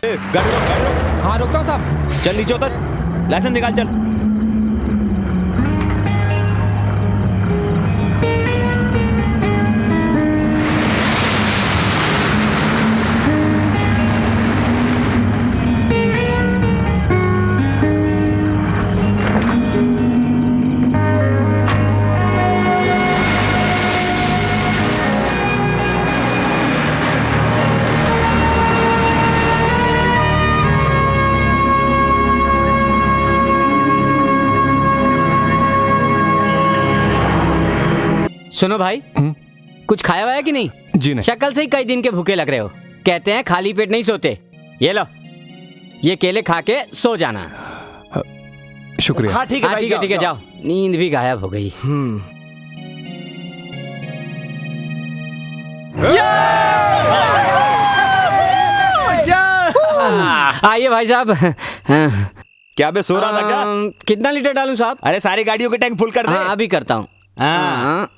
गाड़ी रोक, गाड़ी रोक। हाँ रोकता हूँ साहब। चल नीचे उतर, लाइसेंस निकाल चल। सुनो भाई, कुछ खाया हुआ है कि नहीं? जी नहीं। शक्ल से ही कई दिन के भूखे लग रहे हो। कहते हैं खाली पेट नहीं सोते। ये लो, ये केले खा के सो जाना। शुक्रिया। हाँ ठीक है भाई, ठीक है जाओ। नींद भी गायब हो गई। आइए भाई साहब। क्या बे सो रहा था क्या? कितना लीटर डालूं साहब? अरे सारी गाड़ियों के टैंक फुल कर दे। हाँ अभी करता हूँ। हाँ।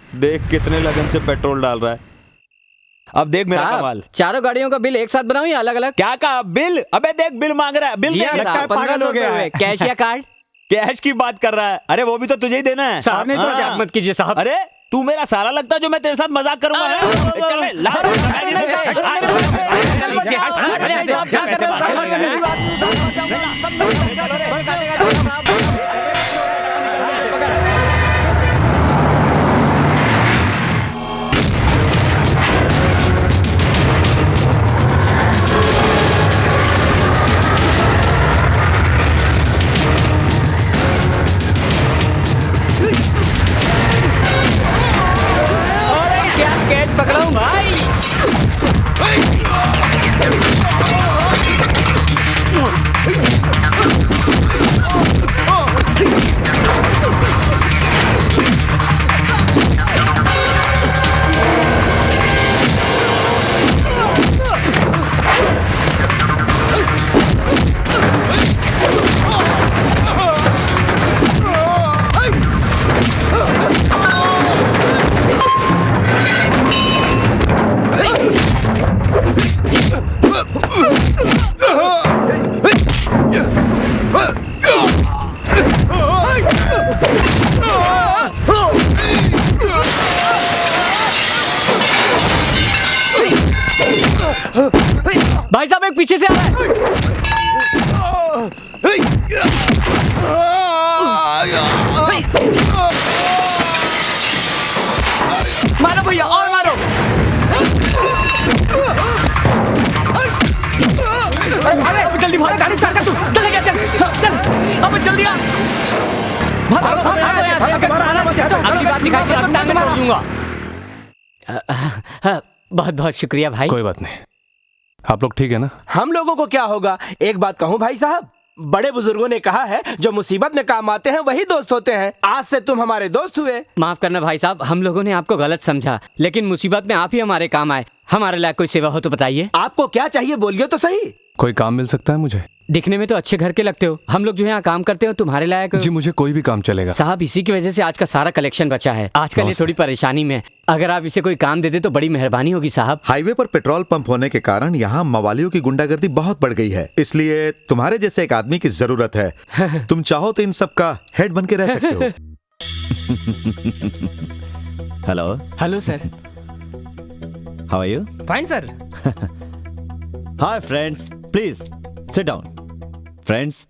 देख कितने लगन से पेट्रोल डाल रहा है। अब देख मेरा साहब, कमाल। चारों गाड़ियों का बिल एक साथ बनाऊं या अलग अलग? क्या कहा? बिल? अबे देख बिल मांग रहा है। बिल जी देख, हाँ लगता है साहब, पागल हो गया 1500 है। कैश या कार्ड? कैश की बात कर रहा है। अरे वो भी तो तुझे ही देना है। साहब नहीं तो हाँ। मत कीजिए साहब। अरे तू मेरा साला लगता है जो मैं तेरे साथ मजाक करूंगा। है? चल ले, ला, क्या कैच पकड़ाऊं भाई? भाई साहब एक पीछे से आ रहा है। मारो भैया और मारो। अरे भाग अब जल्दी भाग, गाड़ी स्टार्ट कर तू। चल गया, चल चल अब जल्दी आ। भाग भाग भाग, अगली बार दिखाई दिया तो टांग मार दूंगा। बहुत बहुत शुक्रिया भाई। कोई बात नहीं। आप लोग ठीक है ना? हम लोगों को क्या होगा? एक बात कहूँ भाई साहब, बड़े बुजुर्गों ने कहा है जो मुसीबत में काम आते हैं वही दोस्त होते हैं। आज से तुम हमारे दोस्त हुए। माफ करना भाई साहब, हम लोगों ने आपको गलत समझा, लेकिन मुसीबत में आप ही हमारे काम आए। हमारे लायक कोई सेवा हो तो बताइए। आपको क्या चाहिए बोलिए तो सही। कोई काम मिल सकता है मुझे? दिखने में तो अच्छे घर के लगते हो। हम लोग जो यहाँ काम करते हो तुम्हारे लायक। जी मुझे कोई भी काम चलेगा साहब, इसी की वजह से आज का सारा कलेक्शन बचा है। आजकल ये थोड़ी परेशानी में, अगर आप इसे कोई काम दे दे तो बड़ी मेहरबानी होगी साहब। हाईवे पर पेट्रोल पंप होने के कारण यहाँ मवालियों की गुंडागर्दी बहुत बढ़ गई है, इसलिए तुम्हारे जैसे एक आदमी की जरूरत है। तुम चाहो तो इन सब का हेड बन के रह सकते हो। Hello hello sir. How are you? Fine sir. Hi friends, please sit down. Friends,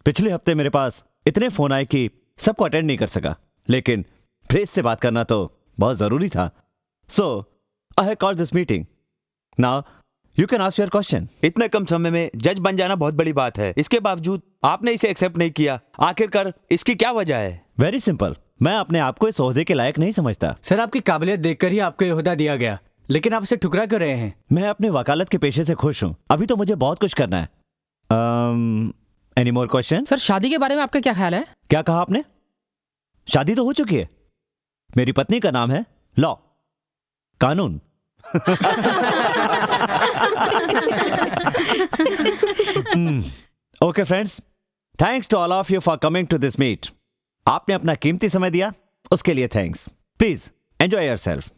पिछले हफ्ते मेरे पास इतने फोन आए कि सबको अटेंड नहीं कर सका, लेकिन प्रेस से बात करना तो बहुत जरूरी था। So I have called this meeting. Now you can ask your question. इतने कम समय में जज बन जाना बहुत बड़ी बात है। इसके बावजूद आपने इसे एक्सेप्ट नहीं किया। आखिरकार इसकी क्या वजह है? वेरी सिंपल, मैं अपने आप को इस ओहदे के लायक नहीं समझता। सर, आपकी काबिलियत देखकर ही आपको ये ओहदा दिया गया, लेकिन आप इसे ठुकरा क्यों रहे हैं? मैं अपने वकालत के पेशे से खुश हूं। अभी तो मुझे बहुत कुछ करना है। Any more question? सर, शादी के बारे में आपका क्या ख्याल है? क्या कहा आपने? शादी तो हो चुकी है। मेरी पत्नी का नाम है लॉ, कानून। Okay friends, thanks to all of you for coming to this meet. आपने अपना कीमती समय दिया, उसके लिए thanks. Please enjoy yourself.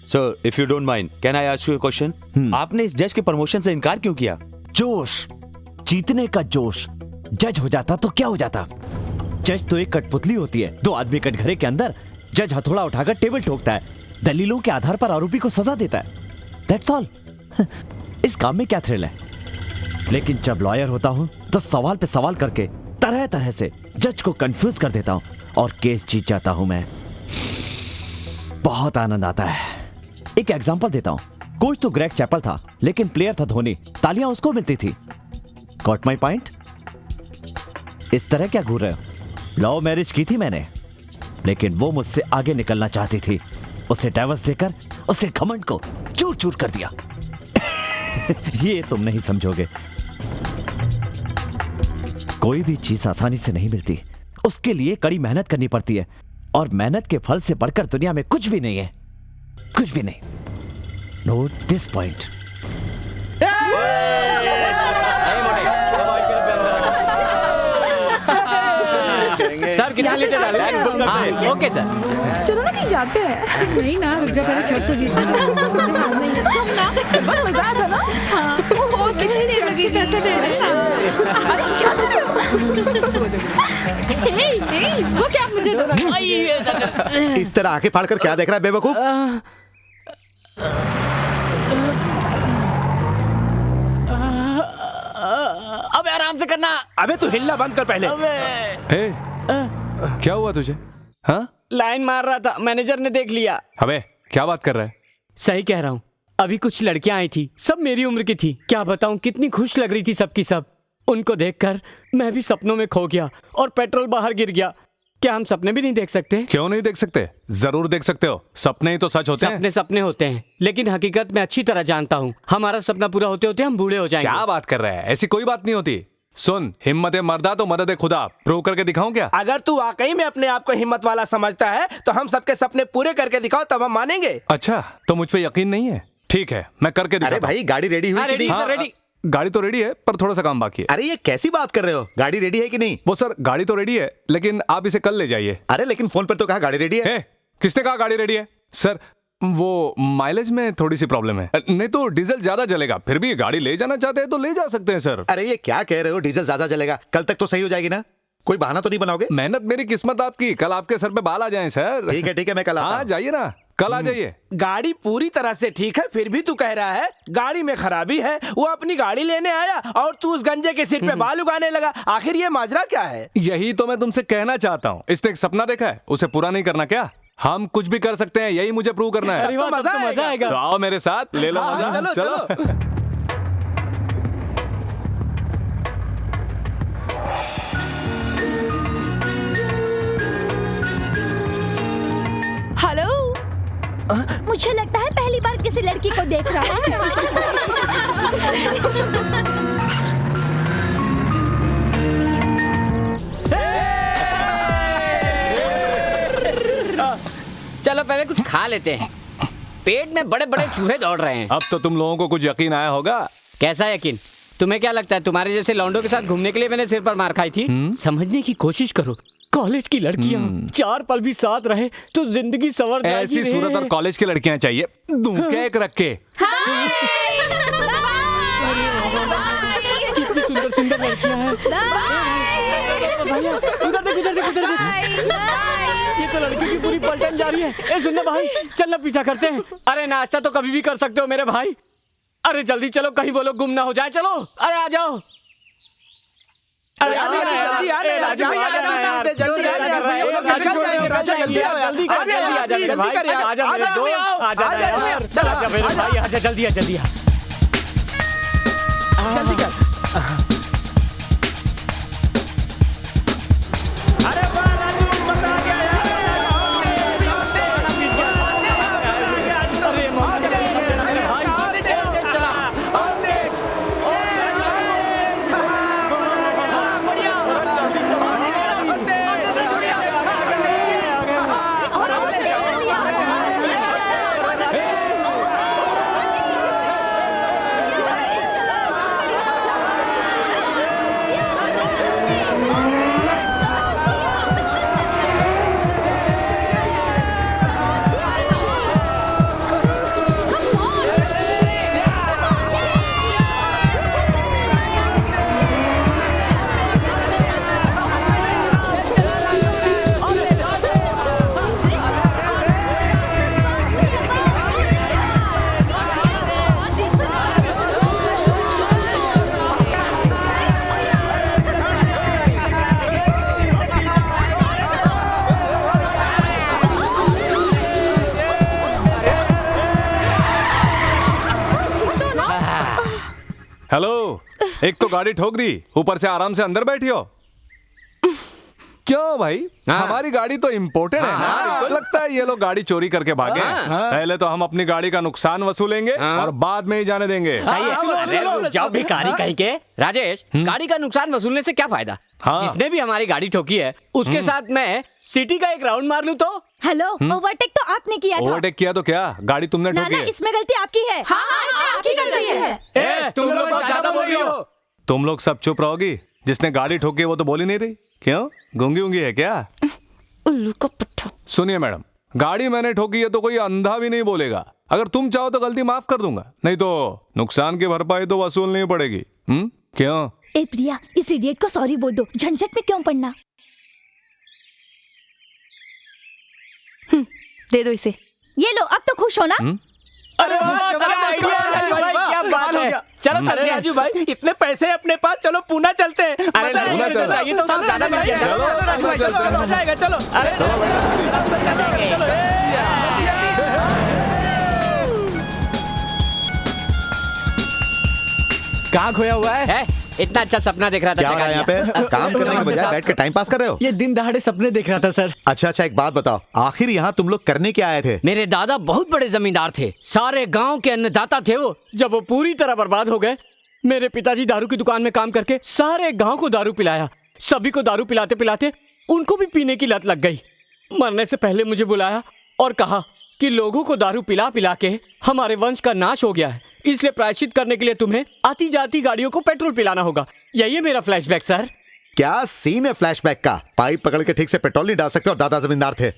Sir if you don't mind can I ask you a question? आपने इस जज के प्रमोशन से इनकार क्यों किया? जोश, जीतने का जोश। जज हो जाता तो क्या हो जाता? जज तो एक कठपुतली होती है। 2 आदमी कटघरे के अंदर जज हथौड़ा उठाकर टेबल ठोकता है, दलीलों के आधार पर आरोपी को सजा देता है। That's all. इस काम में क्या थ्रिल है? लेकिन जब लॉयर होता हूं तो सवाल पे सवाल करके तरह तरह से जज को कंफ्यूज कर देता हूं और केस जीत जाता हूं मैं। बहुत आनंद आता है। एक एग्जांपल देता हूं। कोच तो ग्रेग चैपल था, लेकिन प्लेयर था धोनी। तालियां उसको मिलती थी। Got my point? इस तरह क्या घूर रहे हो? लव मैरिज की थी मैंने, लेकिन वो मुझसे आगे निकलना चाहती थी। उसे डाइवर्स देकर उसके घमंड को चूर चूर कर दिया। ये तुम नहीं समझोगे। कोई भी चीज आसानी से नहीं मिलती, उसके लिए कड़ी मेहनत करनी पड़ती है, और मेहनत के फल से बढ़कर दुनिया में कुछ भी नहीं है। कुछ भी नहीं। Note this point. सर कितना लीटर डालें? हाँ, ओके सर। चलो ना कहीं जाते हैं। नहीं ना, रुक जा, पहले शर्ट तो जीतना है। तुम ना, बहुत मजा आया था ना? हाँ। ओहो, कितनी देर लगी? कैसे दे रहे हैं? अरे क्या कर रहे हो? नहीं, वो क्या मुझे तो इस तरह आंखें फाड़ कर क्या देख रहा है बेवकूफ? अब आराम से करना। अबे तू हिलना बंद कर पहले। हे, क्या हुआ तुझे? हाँ? लाइन मार रहा था, मैनेजर ने देख लिया। अबे क्या बात कर रहा है? सही कह रहा हूँ। अभी कुछ लड़कियां आई थी, सब मेरी उम्र की थी। क्या बताऊं, कितनी खुश लग रही थी सबकी सब। उनको देखकर मैं भी सपनों में खो गया और पेट्रोल बाहर गिर गया। क्या हम सपने भी नहीं देख सकते? क्यों नहीं देख सकते? जरूर देख सकते हो। सपने ही तो सच होते हैं। सपने सपने होते हैं, लेकिन हकीकत में अच्छी तरह जानता हूँ, हमारा सपना पूरा होते होते हम बूढ़े हो जाएंगे। क्या बात कर रहा है? ऐसी कोई बात नहीं होती। सुन, हिम्मत मर्दा तो मदद खुदा। प्रूव करके दिखाऊं क्या? अगर तू वाकई में अपने आप को हिम्मत वाला समझता है तो हम सबके सपने पूरे करके दिखाओ, तब हम मानेंगे। अच्छा, तो मुझ पे यकीन नहीं है? ठीक है, मैं करके अरे दिखाता हूं। भाई, गाड़ी रेडी हुई कि रेडी नहीं? Sir, ready. गाड़ी तो रेडी है, पर थोड़ा सा काम बाकी है। अरे ये कैसी बात कर रहे हो? गाड़ी रेडी है कि नहीं? वो सर, गाड़ी तो रेडी है, लेकिन आप इसे कल ले जाइए। अरे लेकिन फोन पर तो कहा गाड़ी रेडी है। हे, किसने कहा गाड़ी रेडी है? सर, वो माइलेज में थोड़ी सी प्रॉब्लम है, नहीं तो डीजल ज्यादा जलेगा। फिर भी गाड़ी ले जाना चाहते हैं तो ले जा सकते हैं सर। अरे ये क्या कह रहे हो? डीजल ज्यादा जलेगा? कल तक तो सही हो जाएगी ना? कोई बहाना तो नहीं बनाओगे? मेहनत मेरी, किस्मत आपकी। कल आपके सर पे बाल आ जाएं सर। ठीक है, मैं कल आता हाँ, हूं। जाइए ना, कल आ जाइए। गाड़ी पूरी तरह से ठीक है, फिर भी तू कह रहा है गाड़ी में खराबी है। वो अपनी गाड़ी लेने आया और तू उस गंजे के सिर पे बाल उगाने लगा। आखिर ये माजरा क्या है? यही तो मैं तुमसे कहना चाहता हूँ। इसने एक सपना देखा है, उसे पूरा नहीं करना क्या? हम कुछ भी कर सकते हैं, यही मुझे प्रूव करना है। अरे वाह, तब तो मजा आएगा। तो आओ मेरे साथ, ले लो हाँ, मजा। चलो, चलो। हेलो, मुझे लगता है पहली बार किसी लड़की को देख रहा है। चलो पहले कुछ खा लेते हैं। पेट में बड़े बड़े चूहे दौड़ रहे हैं। अब तो तुम लोगों को कुछ यकीन आया होगा। कैसा यकीन? तुम्हें क्या लगता है तुम्हारे जैसे लौंडों के साथ घूमने के लिए मैंने सिर पर मार खाई थी? समझने की कोशिश करो। कॉलेज की लड़कियां 4 पल भी साथ रहे तो जिंदगी संवर जाएगी। ऐसी सूरत और कॉलेज की लड़कियां चाहिए, दूंके एक रख के। कितनी सुंदर सुंदर लड़कियां हैं। उधर देख, उधर देख, उधर देख। ये तो लड़की की पूरी पलटन जा रही है। ए सुनना भाई, चलना पीछा करते हैं। अरे नाश्ता तो कभी भी कर सकते हो मेरे भाई। अरे जल्दी चलो, कहीं वो लोग गुम ना हो जाए। चलो, अरे आ जाओ। अरे जल्दी आना यार, जल्दी आना यार, जल्दी आना यार, जल्दी आना यार भाई, वो लोग निकल जाएंगे, राजा जल्दी आओ यार, जल्दी कर, जल्दी आ जा मेरे भाई, आ जा मेरे दोस्त, आ जा यार, चल आ जा मेरे भाई, आ जा जल्दी आ, जल्दी आ। जल्दी कर। अरे वाह राजू, मजा आ गया यार। अरे भाई चला हेलो, एक तो गाड़ी ठोक दी, ऊपर से आराम से अंदर बैठी हो। क्यों भाई? हाँ। हमारी गाड़ी तो इम्पोर्टेड है ना। लगता है ये लोग गाड़ी चोरी करके भागे। पहले तो हम अपनी गाड़ी का नुकसान वसूलेंगे और बाद में ही जाने देंगे। सही है। अरे जाओ भिखारी कहीं के। राजेश, गाड़ी का नुकसान वसूलने से क्या फायदा? हाँ। जिसने भी हमारी गाड़ी ठोकी है उसके साथ मैं सिटी का एक राउंड मार लूं तो? हेलो, ओवरटेक तो आपने किया था। ओवरटेक किया तो क्या? गाड़ी तुमने ना ठोकी ना, है। इसमें गलती आपकी है। हाँ हाँ, इसमें आपकी गलती है। तुम लोग बहुत ज्यादा बोल रही हो। तुम लोग सब चुप रहोगी? जिसने गाड़ी ठोकी है वो तो बोल ही नहीं रही। क्यों? गूंगी ऊंगी है क्या? उल्लू का पट्टा। सुनिए मैडम, गाड़ी मैंने ठोकी है तो कोई अंधा भी नहीं बोलेगा। अगर तुम चाहो तो गलती माफ कर दूंगा, नहीं तो नुकसान की भरपाई तो वसूल नहीं पड़ेगी। क्यों? ए प्रिया, इस इडियट को सॉरी बोल दो, झंझट में क्यों पड़ना। दे दो इसे। ये लो, अब तो खुश हो ना? अरे वाह, क्या आइडिया है भाई, क्या बात है। चलो चलते हैं। राजू भाई, इतने पैसे अपने पास, चलो पूना चलते हैं। अरे पूना चलो। चाहिए तो सब ज्यादा मिल गया। चलो, राजू भाई, चलो, हो जाएगा, चलो। अरे कहाँ खोया हुआ है? इतना अच्छा सपना देख रहा था। क्या हो रहा है यहाँ पे? काम करने के बजाय बैठ के टाइम पास कर रहे हो? ये दिन दहाड़े सपने देख रहा था सर। अच्छा, एक बात बताओ, आखिर यहाँ तुम लोग करने क्या आए थे? मेरे दादा बहुत बड़े जमींदार थे, सारे गांव के अन्नदाता थे वो। जब वो पूरी तरह बर्बाद हो गए, मेरे पिताजी दारू की दुकान में काम करके सारे गांव को दारू पिलाया। सभी को दारू पिलाते पिलाते उनको भी पीने की लत लग गई। मरने से पहले मुझे बुलाया और कहा कि लोगों को दारू पिला पिला के हमारे वंश का नाश हो गया है, इसलिए प्रायश्चित करने के लिए तुम्हें आती जाती गाड़ियों को पेट्रोल पिलाना होगा। यही है मेरा फ्लैशबैक सर। क्या सीन है फ्लैशबैक का? पाइप पकड़ के ठीक से पेट्रोल नहीं डाल सकते और दादा जमींदार थे।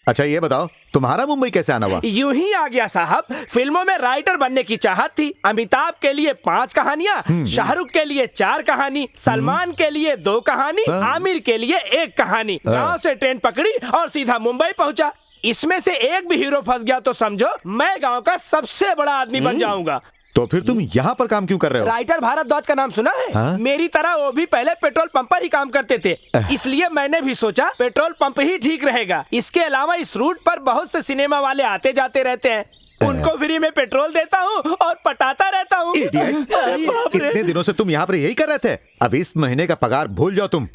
अच्छा ये बताओ, तुम्हारा मुंबई कैसे आना हुआ? यूं ही आ गया साहब। फिल्मों में राइटर बनने की चाहत थी। अमिताभ के लिए 5 कहानियां, शाहरुख के लिए 4 कहानी, सलमान के लिए 2 कहानी, आमिर के लिए 1 कहानी। गांव से ट्रेन पकड़ी और सीधा मुंबई पहुंचा। इसमें से एक भी हीरो फंस गया तो समझो मैं गांव का सबसे बड़ा आदमी बन जाऊंगा। तो फिर तुम यहाँ पर काम क्यों कर रहे हो? राइटर भारद्वाज का नाम सुना है? हाँ? मेरी तरह वो भी पहले पेट्रोल पंप पर ही काम करते थे, इसलिए मैंने भी सोचा पेट्रोल पंप ही ठीक रहेगा। इसके अलावा इस रूट पर बहुत से सिनेमा वाले आते जाते रहते हैं, उनको फ्री में पेट्रोल देता हूँ और पटाता रहता हूँ। इडियट! इतने दिनों से तुम यहाँ पर यही कर रहे थे? अब इस महीने का पगार भूल जाओ तुम।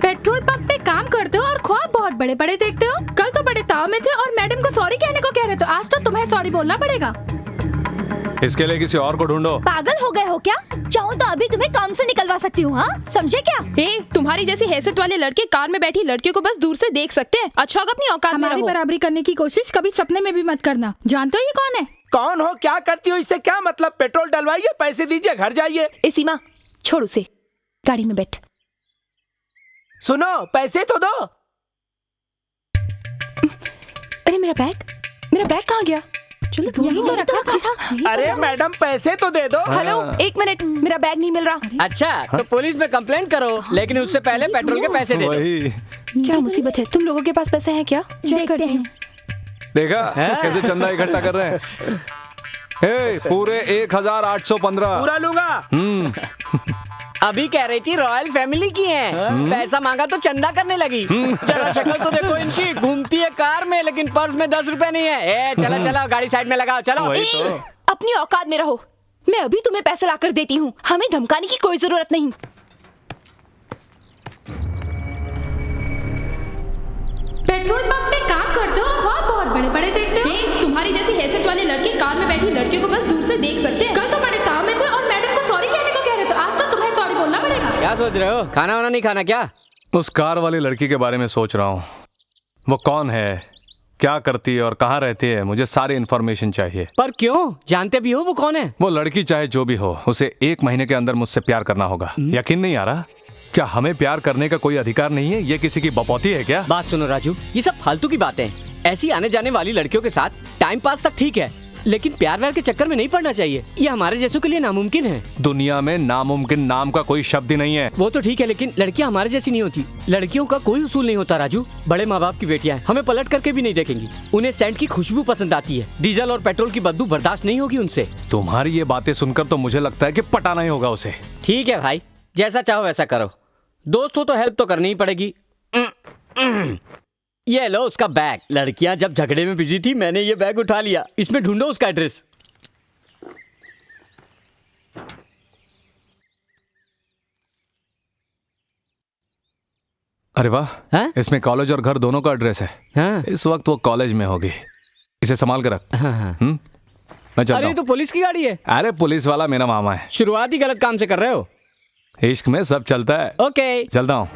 पेट्रोल पंप पे काम करते हो और ख्वाब बहुत बड़े बड़े देखते हो। कल तो बड़े ताव में थे और मैडम को सॉरी कहने को कह रहे थे, आज तो तुम्हें सॉरी बोलना पड़ेगा। इसके लिए किसी और को ढूंढो। पागल हो गए हो क्या? चाहो तो अभी तुम्हें काम से निकलवा सकती हूँ। हाँ, समझे क्या? तुम्हारी जैसी हैसियत वाले लड़के कार में बैठी लड़कियों को बस दूर से देख सकते हैं। अच्छा होगा अपनी औकात में रहो। बराबरी करने की कोशिश कभी सपने में भी मत करना। जानते हो ये कौन है? कौन हो, क्या करती हो, इससे क्या मतलब? पेट्रोल डलवाइए, पैसे दीजिए, घर जाइए। ए सीमा, छोड़ उसे, गाड़ी में बैठ। सुनो, पैसे तो दो। अरे मेरा बैग कहाँ गया? चलो यही तो रखा था। अरे मैडम, पैसे तो दे दो। हेलो, 1 मिनट, मेरा बैग नहीं मिल रहा। अच्छा तो पुलिस में कंप्लेंट करो, लेकिन उससे पहले पेट्रोल के पैसे दे दो। वही क्या मुसीबत है? तुम लोगों के पास पैसे हैं क्या? देखते हैं। देखा कैसे चंदा इकट्ठा कर रहे हैं। हे, पूरे 1815 पूरा लूंगा। अभी कह रही थी रॉयल फैमिली की है, पैसा मांगा तो चंदा करने लगी। जरा शक्ल तो देखो इनकी, घूमती है कार में लेकिन पर्स में 10 रुपए नहीं है। चलो चलो, गाड़ी साइड में लगाओ, चलो। वही तो। अपनी औकात में रहो। मैं अभी तुम्हें पैसे लाकर देती हूँ, हमें धमकाने की कोई जरूरत नहीं। पेट्रोल पंप पे काम करते हो और ख्वाब बहुत बड़े बड़े देखते हो। तुम्हारी जैसी हैसियत वाले लड़के कार में बैठी लड़कियों को बस दूर से देख सकते हैं। कल तो बड़े ताव में थे और मैडम को सॉरी कहने को कह रहे थे, आज तो तुम्हें सॉरी बोलना पड़ेगा। क्या सोच रहे हो? खाना वाना नहीं खाना क्या? उस कार वाली लड़की के बारे में सोच रहा हूँ। वो कौन है, क्या करती है और कहाँ रहती है? मुझे सारी इन्फॉर्मेशन चाहिए। पर क्यों? जानते भी हो वो कौन है? वो लड़की चाहे जो भी हो, उसे 1 महीने के अंदर मुझसे प्यार करना होगा। यकीन नहीं आ रहा? क्या हमें प्यार करने का कोई अधिकार नहीं है? ये किसी की बपौती है क्या? बात सुनो राजू, ये सब फालतू की बातें हैं। ऐसी आने जाने वाली लड़कियों के साथ टाइम पास तक ठीक है, लेकिन प्यार व्यार के चक्कर में नहीं पड़ना चाहिए, ये हमारे जैसों के लिए नामुमकिन है। दुनिया में नामुमकिन नाम का कोई शब्द ही नहीं है। वो तो ठीक है, लेकिन लड़कियां हमारे जैसी नहीं होती। लड़कियों का कोई उसूल नहीं होता राजू। बड़े माँ बाप की बेटियां हैं, हमें पलट करके भी नहीं देखेंगी। उन्हें सेंट की खुशबू पसंद आती है, डीजल और पेट्रोल की बदबू बर्दाश्त नहीं होगी उनसे। तुम्हारी ये बातें सुनकर तो मुझे लगता है कि पटाना ही होगा उसे। ठीक है भाई, जैसा चाहो वैसा करो। दोस्त हो तो हेल्प तो करनी ही पड़ेगी। ये लो उसका बैग। लड़कियां जब झगड़े में बिजी थी, मैंने ये बैग उठा लिया। इसमें ढूंढो उसका एड्रेस। अरे वाह, हाँ? इसमें कॉलेज और घर दोनों का एड्रेस है। हाँ? इस वक्त वो कॉलेज में होगी। इसे संभाल कर रख। हाँ। मैं चलता अरे हूँ। तो पुलिस की गाड़ी है। अरे पुलिस वाला मेरा मामा है। शुरुआत ही गलत काम से कर रहे हो। इश्क में सब चलता है। ओके, चलता हूँ।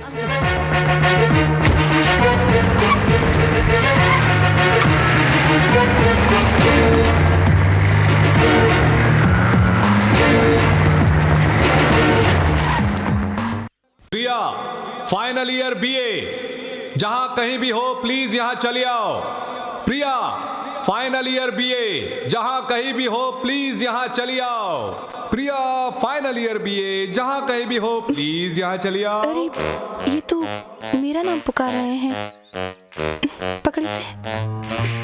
प्रिया, फाइनल ईयर बीए, जहां कहीं भी हो प्लीज यहां चले आओ। प्रिया, फाइनल ईयर बीए, जहां कहीं भी हो प्लीज यहां चली आओ। प्रिया, फाइनल ईयर बीए, जहां कहीं भी हो प्लीज यहां चली आओ। अरे ये तो मेरा नाम पुकार रहे हैं। पकड़ इसे।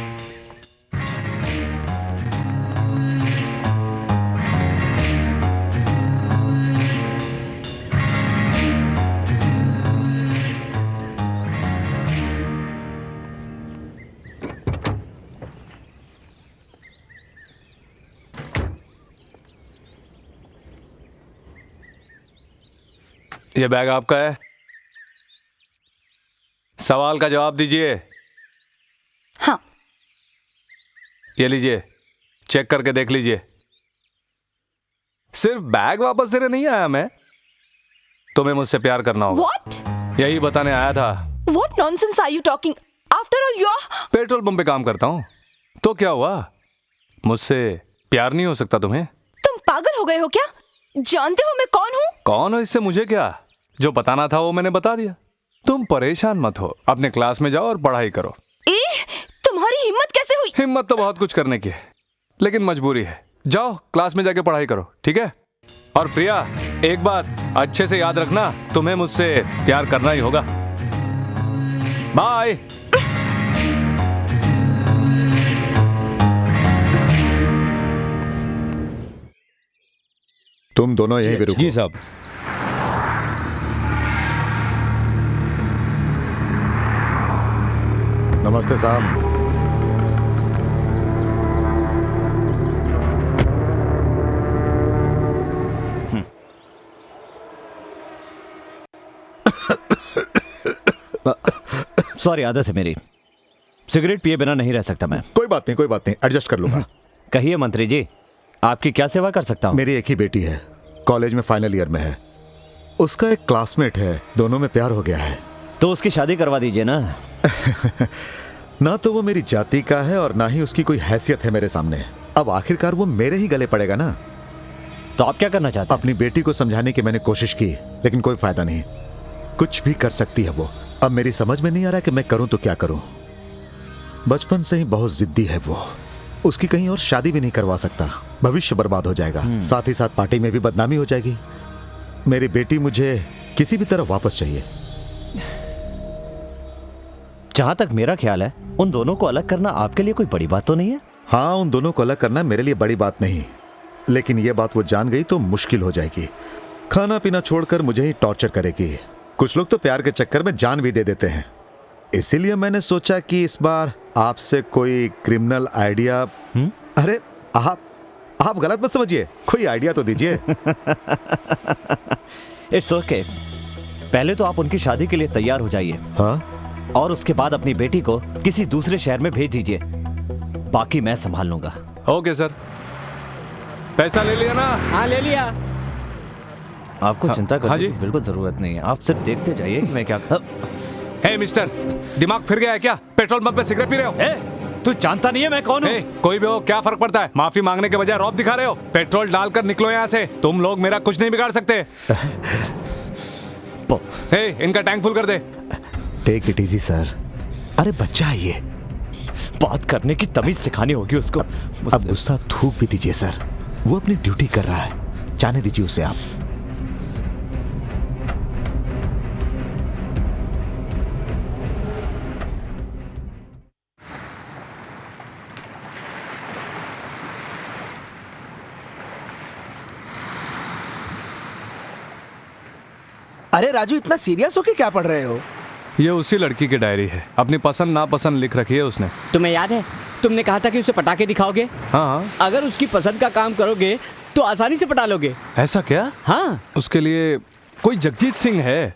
ये बैग आपका है। सवाल का जवाब दीजिए। हाँ। ये लीजिए, चेक करके देख लीजिए। सिर्फ बैग वापस देने नहीं आया मैं, तुम्हें मुझसे प्यार करना होगा। What? यही बताने आया था। What nonsense are you talking? After all, you're... petrol pump पे काम करता हूं, तो क्या हुआ? मुझसे प्यार नहीं हो सकता तुम्हें? तुम पागल हो गए हो क्या? जानते हो मैं कौन हूँ? कौन हो इससे मुझे क्या? जो बताना था वो मैंने बता दिया। तुम परेशान मत हो, अपने क्लास में जाओ और पढ़ाई करो। तुम्हारी हिम्मत कैसे हुई? हिम्मत तो बहुत कुछ करने की है, लेकिन मजबूरी है। जाओ क्लास में जाके पढ़ाई करो, ठीक है? और प्रिया, एक बात अच्छे से याद रखना, तुम्हें मुझसे प्यार करना ही होगा। बाय। तुम दोनों यहीं पे रुको। जी साहब। नमस्ते साहब। सॉरी, आदत है मेरी। सिगरेट पिए बिना नहीं रह सकता मैं। कोई बात नहीं, एडजस्ट कर लूंगा। कहिए मंत्री जी, आपकी क्या सेवा कर सकता हूँ? मेरी एक ही बेटी है, कॉलेज में फाइनल ईयर में है। उसका एक क्लासमेट है, दोनों में प्यार हो गया है। तो उसकी शादी करवा दीजिए ना। ना तो वो मेरी जाति का है और ना ही उसकी कोई हैसियत है मेरे सामने। अब आखिरकार वो मेरे ही गले पड़ेगा ना। तो आप क्या करना चाहते हैं? अपनी बेटी को समझाने की मैंने कोशिश की, लेकिन कोई फायदा नहीं। कुछ भी कर सकती है वो। अब मेरी समझ में नहीं आ रहा कि मैं करूं तो क्या करूं। बचपन से ही बहुत जिद्दी है वो। उसकी कहीं और शादी भी नहीं करवा सकता, भविष्य बर्बाद हो जाएगा। साथ ही साथ पार्टी में भी बदनामी हो जाएगी। मेरी बेटी मुझे किसी भी तरह वापस चाहिए। जहां तक मेरा ख्याल है, उन दोनों को अलग करना आपके लिए कोई बड़ी बात तो नहीं है? हाँ, उन दोनों को अलग करना मेरे लिए बड़ी बात नहीं, लेकिन ये बात वो जान गई तो मुश्किल हो जाएगी। खाना पीना छोड़कर मुझे ही टॉर्चर करेगी। कुछ लोग तो प्यार के चक्कर में जान भी दे देते हैं। इसीलिए मैंने सोचा कि इस बार आपसे कोई क्रिमिनल आइडिया। अरे आप गलत मत समझिए, कोई आइडिया तो दीजिए। It's okay. पहले तो आप उनकी शादी के लिए तैयार हो जाइए। हाँ? और उसके बाद अपनी बेटी को किसी दूसरे शहर में भेज दीजिए। बाकी मैं संभाल लूंगा। Okay sir. पैसा ले लिया ना? हाँ, ले लिया। आपको चिंता करने हाँ जी। की बिल्कुल जरूरत नहीं है। आप सिर्फ देखते जाइए कि मैं क्या। हे मिस्टर, दिमाग फिर गया है क्या? पेट्रोल पंप पे सिगरेट पी रहे हो? तू जानता नहीं है मैं कौन हूँ? कोई भी हो, क्या फर्क पड़ता है? माफी मांगने के बजाय रौब दिखा रहे हो। पेट्रोल डालकर निकलो यहाँ से। तुम लोग मेरा कुछ नहीं बिगाड़ सकते। इनका टैंक फुल कर दे। Take it easy sir. अरे बच्चा है ये, बात करने की तमीज सिखानी होगी उसको। अब गुस्सा थूक भी दीजिए सर, वो अपनी ड्यूटी कर रहा है, जाने दीजिए उसे आप। अरे राजू, इतना सीरियस होके क्या पढ़ रहे हो? ये उसी लड़की की डायरी है, अपनी पसंद नापसंद लिख रखी है उसने। तुम्हें याद है तुमने कहा था कि उसे पटाके दिखाओगे? हाँ हाँ। अगर उसकी पसंद का काम करोगे तो आसानी से पटा लोगे। ऐसा क्या? हाँ। उसके लिए कोई जगजीत सिंह है,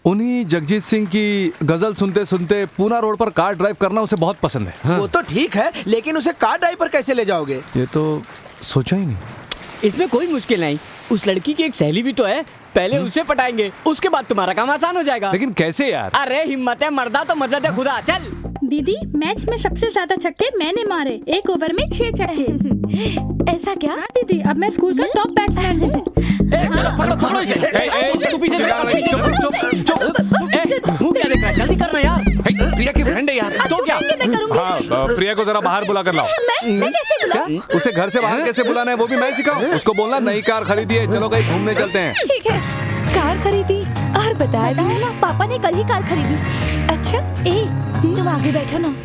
उन्हीं जगजीत सिंह की गजल सुनते सुनते पूना रोड पर कार ड्राइव करना उसे बहुत पसंद है। हाँ। वो तो ठीक है, लेकिन उसे कार ड्राइव पर कैसे ले जाओगे? ये तो सोचा ही नहीं। इसमें कोई मुश्किल नहीं, उस लड़की की एक सहेली भी तो है, पहले उसे पटाएंगे, उसके बाद तुम्हारा काम आसान हो जाएगा। लेकिन कैसे यार? अरे हिम्मत है मर्दा तो मदद है खुदा। चल। दीदी, मैच में सबसे ज्यादा छक्के मैंने मारे, एक ओवर में 6 छक्के। ऐसा क्या? हाँ दीदी, अब मैं स्कूल का टॉप बैट्समैन हूँ। पकड़ो इसे। तू पीछे से मुंह क्या देख रहा है? जल्दी करना यार। प्रिया की फ्रेंड है यार। तो क्या? हाँ, प्रिया को जरा बाहर बुला कर लाओ। मैं कैसे बुलाऊं? क्या? उसे घर से बाहर कैसे बुलाना है वो भी मैं सिखाऊं? उसको बोलना नई कार खरीदी है, चलो कहीं घूमने चलते हैं। ठीक है, कार खरीदी और बताया भी ना, पापा ने कल ही कार खरीदी। अच्छा, ए तुम आगे बैठो ना।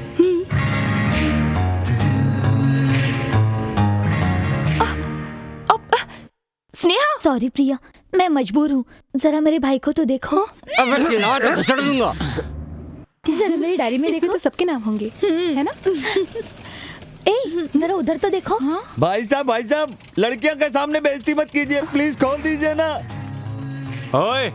स्नेहा। सॉरी प्रिया, मैं मजबूर हूँ, जरा मेरे भाई को तो देखो। अब चिल्लाओ तो घुसड़ दूंगा। जरा मेरी डायरी में देखो तो सबके नाम होंगे, है ना? ए जरा उधर तो देखो। भाई साहब, लड़कियों के सामने बेइज्जती मत कीजिए, प्लीज खोल दीजिए ना। ओए,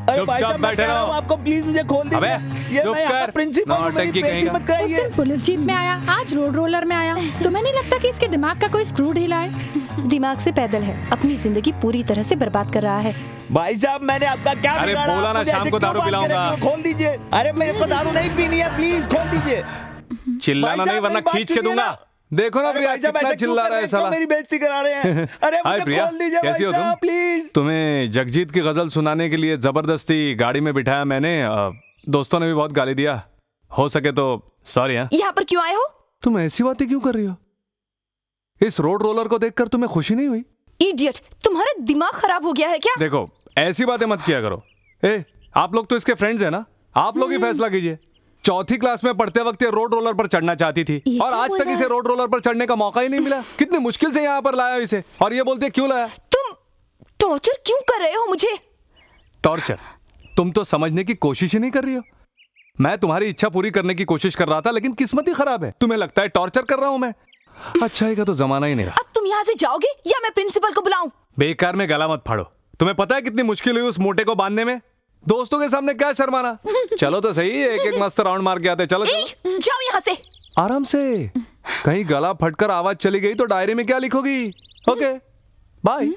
अरे भाई चुपचाप साहब, मैं बैठे कह रहा हूँ रहो। आपको, प्लीज मुझे खोल दीजिए। अबे, ये चुप मैं यहाँ कर। का प्रिंसिपल हूँ, मेरी नौटंकी बेइज्जती कहीं मत उस कराइए। दिन पुलिस जीप में आया, आज रोड रोलर में आया। तुम्हें नहीं लगता कि इसके दिमाग का कोई स्क्रू ढीला है? दिमाग से पैदल है, अपनी जिंदगी पूरी तरह से बर्बाद कर रहा है। भाई साहब, मैंने आपका क्या अरे बिगाड़ा? बोला ना मुझे शाम ऐसे को क्यों दारू बात कर रहे पिलाऊंगा। हो? खोल दीजिए। अरे मेरे को दारू नहीं पीनी है, प्लीज खोल दीजिए। चिल्लाना भाई नहीं साहब, वरना मेरी बात खींच के सुनिए दूंगा। ना। देखो ना अरे प्रिया भाई साहब, कितना ऐसे क्यों चिल्ला कर रहा है हैं? साला। मेरी बेइज्जती करा रहे हैं। अरे हाय मुझे प्रिया, खोल दीजिए कैसी भाई हो साहब, तुम? प्लीज। तुम्हें जगजीत की गजल सुनाने के लिए जबरदस्ती गाड़ी में बिठाया मैंने। दोस्तों ने भी बहुत गाली दिया, हो सके तो सॉरी। यहाँ पर क्यों आए हो? तुम ऐसी बातें क्यों कर रही हो? इस रोड रोलर को देखकर तुम्हें खुशी नहीं हुई? इडियट, तुम्हारा दिमाग खराब हो गया है क्या? देखो, ऐसी बातें मत किया करो। आप लोग तो इसके फ्रेंड्स हैं ना, आप लोग ही फैसला कीजिए। चौथी क्लास में पढ़ते वक्त ये रोड रोलर पर चढ़ना चाहती थी ये और क्या आज बोल तक रहा इसे है? रोड रोलर पर चढ़ने का मौका ही नहीं मिला। कितनी मुश्किल से यहाँ पर लाया इसे, और ये बोलते क्यों लाया? तुम टॉर्चर क्यों कर रहे हो मुझे? टॉर्चर? तुम तो समझने की कोशिश ही नहीं कर रही हो। मैं तुम्हारी इच्छा पूरी करने की कोशिश कर रहा था, लेकिन किस्मत ही खराब है। तुम्हें लगता है टॉर्चर कर रहा हूं मैं? अच्छाई का तो जमाना ही नहीं रहा। अब तुम यहाँ से जाओगे या मैं प्रिंसिपल को बुलाऊं? बेकार में गला मत फाड़ो। तुम्हें पता है कितनी मुश्किल हुई उस मोटे को बांधने में? दोस्तों के सामने क्या शर्माना। चलो तो सही, एक एक मस्त राउंड मार के आते। चलो चलो। जाओ यहाँ से। आराम से। कहीं गला फटकर आवाज चली गई तो डायरी में क्या लिखोगी? Okay bye.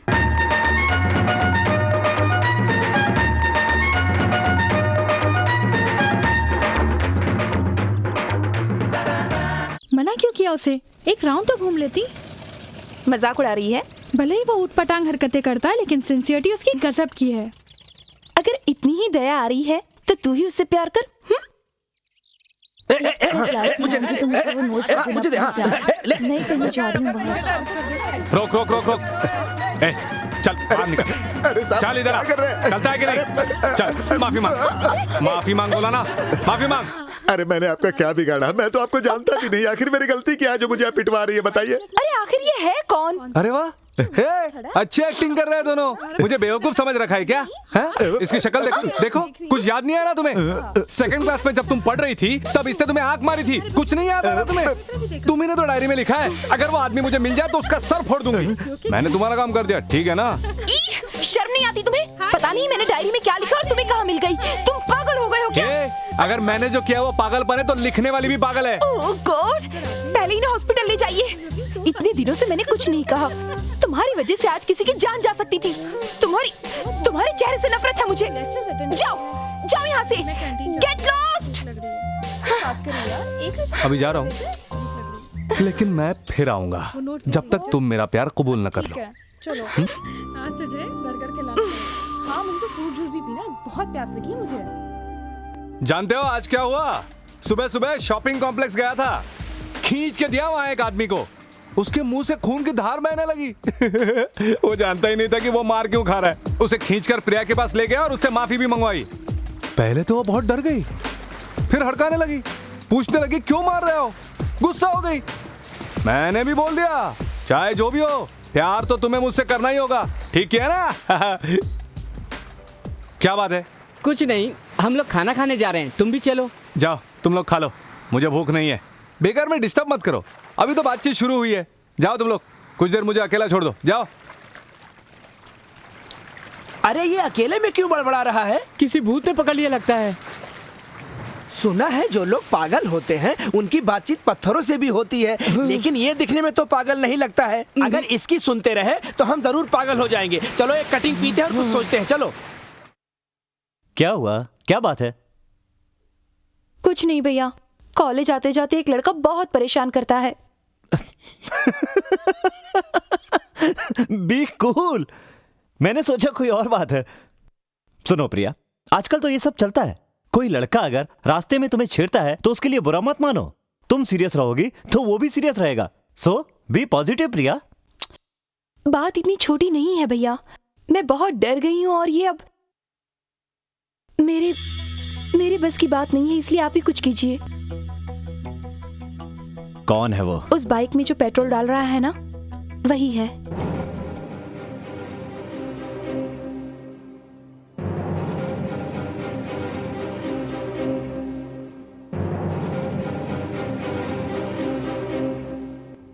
मना क्यों किया उसे? एक राउंड तो घूम लेती। मजाक उड़ा रही है? भले ही वो ऊटपटांग हरकतें करता है, लेकिन सिंसियरिटी उसकी गजब की है। अगर इतनी ही दया आ रही है तो तू ही उससे प्यार कर। मुझे दे, हाँ। नहीं करना चाह रही हूँ बाहर। रोक रोक रोक रोक। चल बाहर निकल। चल इधर आ। चलता है कि नहीं? चल माफी मांग। माफी मांग, बोला ना माफी मांग। अरे मैंने आपका क्या बिगाड़ा? मैं तो आपको जानता भी नहीं। आखिर मेरी गलती क्या है जो मुझे आप पिटवा रही है, बताइए। अरे आखिर ये है कौन? अरे वाह, अच्छी एक्टिंग कर रहे हैं दोनों। मुझे बेवकूफ समझ रखा है क्या? इसकी शक्ल देखो, देखो कुछ याद नहीं आ रहा तुम्हें? सेकंड क्लास में जब तुम पढ़ रही थी तब इसने तुम्हें आंख मारी थी, कुछ नहीं याद आ रहा तुम्हें? तुम्ही ने तो डायरी में लिखा है, अगर वो आदमी मुझे मिल जाए तो उसका सर फोड़ दूंगी। मैंने तुम्हारा काम कर दिया, ठीक है ना? शर्म नहीं आती तुम्हें? पता नहीं मैंने डायरी में क्या लिखा और तुम्हें कहाँ मिल गई। तुम पागल हो गए हो क्या? अगर मैंने जो किया वो पागलपन है तो लिखने वाली भी पागल है। ओह गॉड, पहले ही ना हॉस्पिटल ले जाइए। इतने दिनों से मैंने कुछ नहीं कहा। तुम्हारी वजह से आज किसी की जान जा सकती थी। तुम्हारे चेहरे से नफरत है मुझे। जाओ जाओ यहाँ से। Get lost. अभी जा रहा हूँ, लेकिन मैं फिर आऊंगा जब तक तुम मेरा प्यार कबूल न कर लो। चलो आज तुझे बर्गर खिलाते हैं। हाँ मुझे फ्रूट जूस भी पीना है, बहुत प्यास लगी है मुझे। जानते हो आज क्या हुआ? सुबह सुबह शॉपिंग कॉम्प्लेक्स गया था, खींच के दिया वहां एक आदमी को, उसके मुंह से खून की धार बहने लगी। वो जानता ही नहीं था कि वो मार क्यों खा रहा है। उसे खींचकर प्रिया के पास ले गया और उससे माफी भी मंगवाई। पहले तो वो बहुत डर गई, फिर हड़काने लगी, पूछने लगी क्यों मार रहे हो, गुस्सा हो गई। मैंने भी बोल दिया चाहे जो भी हो प्यार तो तुम्हें मुझसे करना ही होगा, ठीक है ना? क्या बात है? कुछ नहीं, हम लोग खाना खाने जा रहे हैं, तुम भी चलो। जाओ तुम लोग खा लो, मुझे भूख नहीं है। बेकार में डिस्टर्ब मत करो, अभी तो बातचीत शुरू हुई है। जाओ तुम लोग, कुछ देर मुझे अकेला छोड़ दो, जाओ। अरे ये अकेले में क्यों बड़बड़ा रहा है? किसी भूत ने पकड़ लिया लगता है। सुना है जो लोग पागल होते हैं उनकी बातचीत पत्थरों से भी होती है, लेकिन ये दिखने में तो पागल नहीं लगता है। अगर इसकी सुनते रहे तो हम जरूर पागल हो जाएंगे। चलो एक कटिंग पीते हैं और कुछ सोचते हैं, चलो। क्या हुआ, क्या बात है? कुछ नहीं भैया, कॉलेज आते जाते एक लड़का बहुत परेशान करता है। Be cool. मैंने सोचा कोई और बात है। सुनो प्रिया, आजकल तो ये सब चलता है। कोई लड़का अगर रास्ते में तुम्हें छेड़ता है तो उसके लिए बुरा मत मानो। तुम सीरियस रहोगी तो वो भी सीरियस रहेगा। सो बी पॉजिटिव प्रिया। बात इतनी छोटी नहीं है भैया, मैं बहुत डर गई हूँ और ये अब मेरे बस की बात नहीं है, इसलिए आप ही कुछ कीजिए। कौन है वो? उस बाइक में जो पेट्रोल डाल रहा है ना, वही है।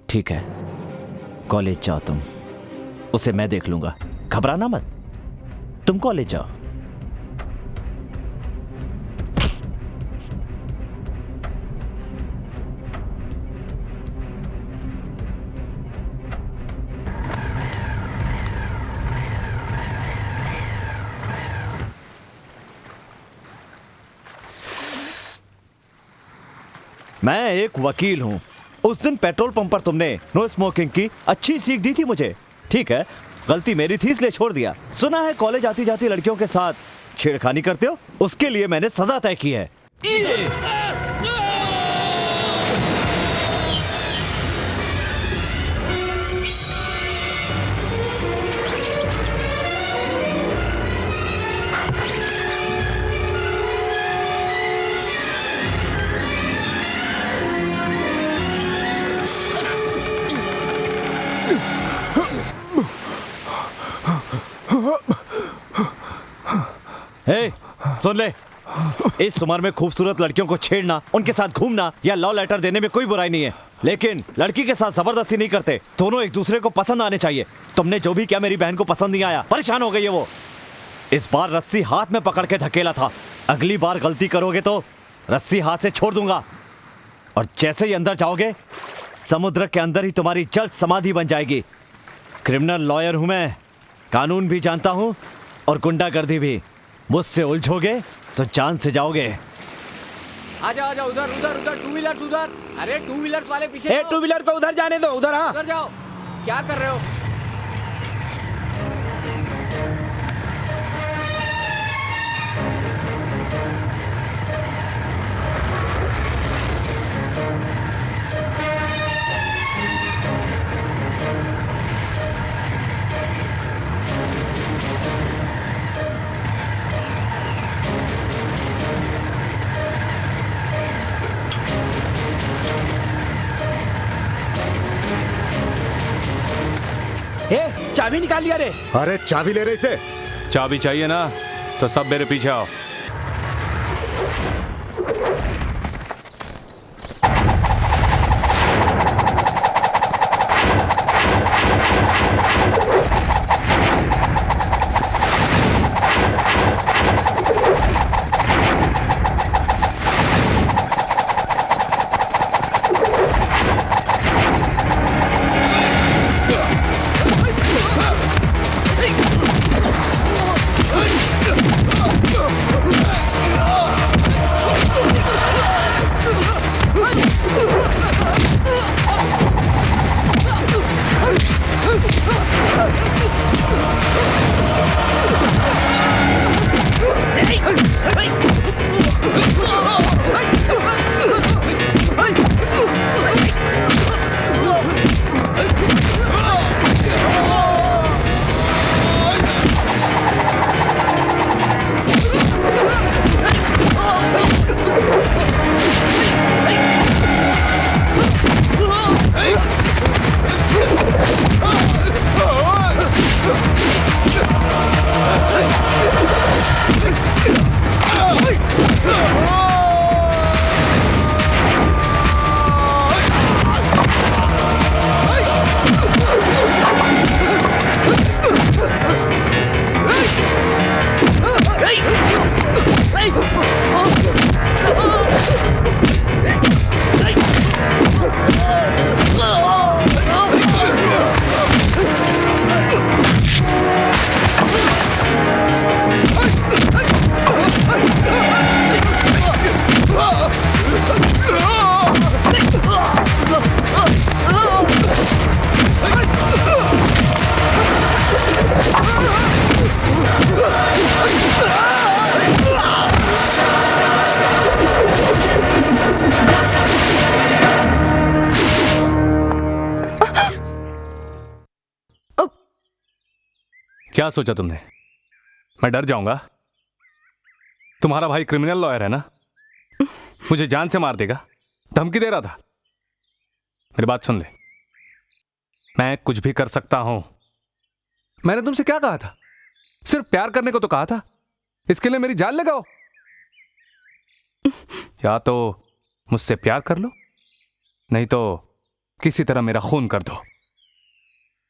ठीक है, कॉलेज जाओ तुम, उसे मैं देख लूंगा, घबराना मत। तुम कॉलेज जाओ। मैं एक वकील हूं। उस दिन पेट्रोल पंप पर तुमने नो स्मोकिंग की अच्छी सीख दी थी मुझे। ठीक है, गलती मेरी थी इसलिए छोड़ दिया। सुना है कॉलेज आती जाती लड़कियों के साथ छेड़खानी करते हो, उसके लिए मैंने सजा तय की है। हे, सुन ले, इस उम्र में खूबसूरत लड़कियों को छेड़ना, उनके साथ घूमना या लव लेटर देने में कोई बुराई नहीं है, लेकिन लड़की के साथ जबरदस्ती नहीं करते। दोनों एक दूसरे को पसंद आने चाहिए। तुमने जो भी किया मेरी बहन को पसंद नहीं आया, परेशान हो गई है वो। इस बार रस्सी हाथ में पकड़ के धकेला था, अगली बार गलती करोगे तो रस्सी हाथ से छोड़ दूंगा, और जैसे ही अंदर जाओगे समुद्र के अंदर ही तुम्हारी जल्द समाधि बन जाएगी। क्रिमिनल लॉयर हूं मैं, कानून भी जानता हूं और गुंडागर्दी भी। मुझसे उलझोगे तो जान से जाओगे। आजा आजा, उधर उधर उधर, टू व्हीलर्स उधर। अरे टू व्हीलर्स वाले पीछे। ए, टू व्हीलर को उधर जाने दो, उधर। हाँ, उधर जाओ, क्या कर रहे हो? ए, चाबी निकाल लिया रे। अरे चाबी ले रहे इसे। चाबी चाहिए ना तो सब मेरे पीछे आओ। क्या सोचा तुमने, मैं डर जाऊंगा? तुम्हारा भाई क्रिमिनल लॉयर है ना, मुझे जान से मार देगा, धमकी दे रहा था। मेरी बात सुन ले, मैं कुछ भी कर सकता हूं। मैंने तुमसे क्या कहा था? सिर्फ प्यार करने को तो कहा था, इसके लिए मेरी जान लगाओ। या तो मुझसे प्यार कर लो, नहीं तो किसी तरह मेरा खून कर दो।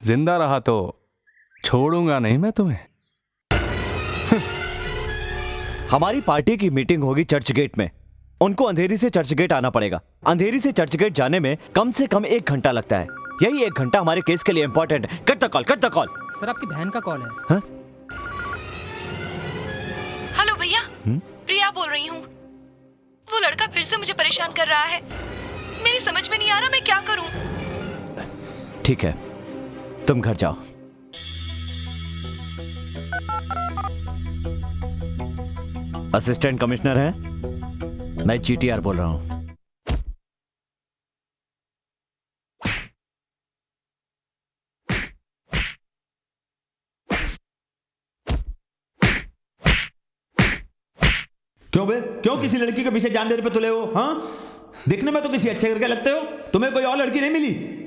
जिंदा रहा तो छोड़ूंगा नहीं मैं तुम्हें। हमारी पार्टी की मीटिंग होगी चर्च गेट में। उनको अंधेरी से चर्च गेट आना पड़ेगा। अंधेरी से चर्च गेट जाने में कम से कम 1 घंटा लगता है। यही 1 घंटा हमारे केस के लिए इंपॉर्टेंट है। Cut the call, cut the call. Sir आपकी बहन का कॉल है। हाँ? हेलो भैया, प्रिया बोल रही हूँ। वो लड़का फिर से मुझे परेशान कर रहा है। मेरी समझ में नहीं आ रहा मैं क्या करूँ। ठीक है, तुम घर जाओ। असिस्टेंट कमिश्नर है, मैं GTR बोल रहा हूं। क्यों बे, क्यों किसी लड़की के पीछे जान देने पे तुले हो? हाँ, दिखने में तो किसी अच्छे करके लगते हो, तुम्हें कोई और लड़की नहीं मिली?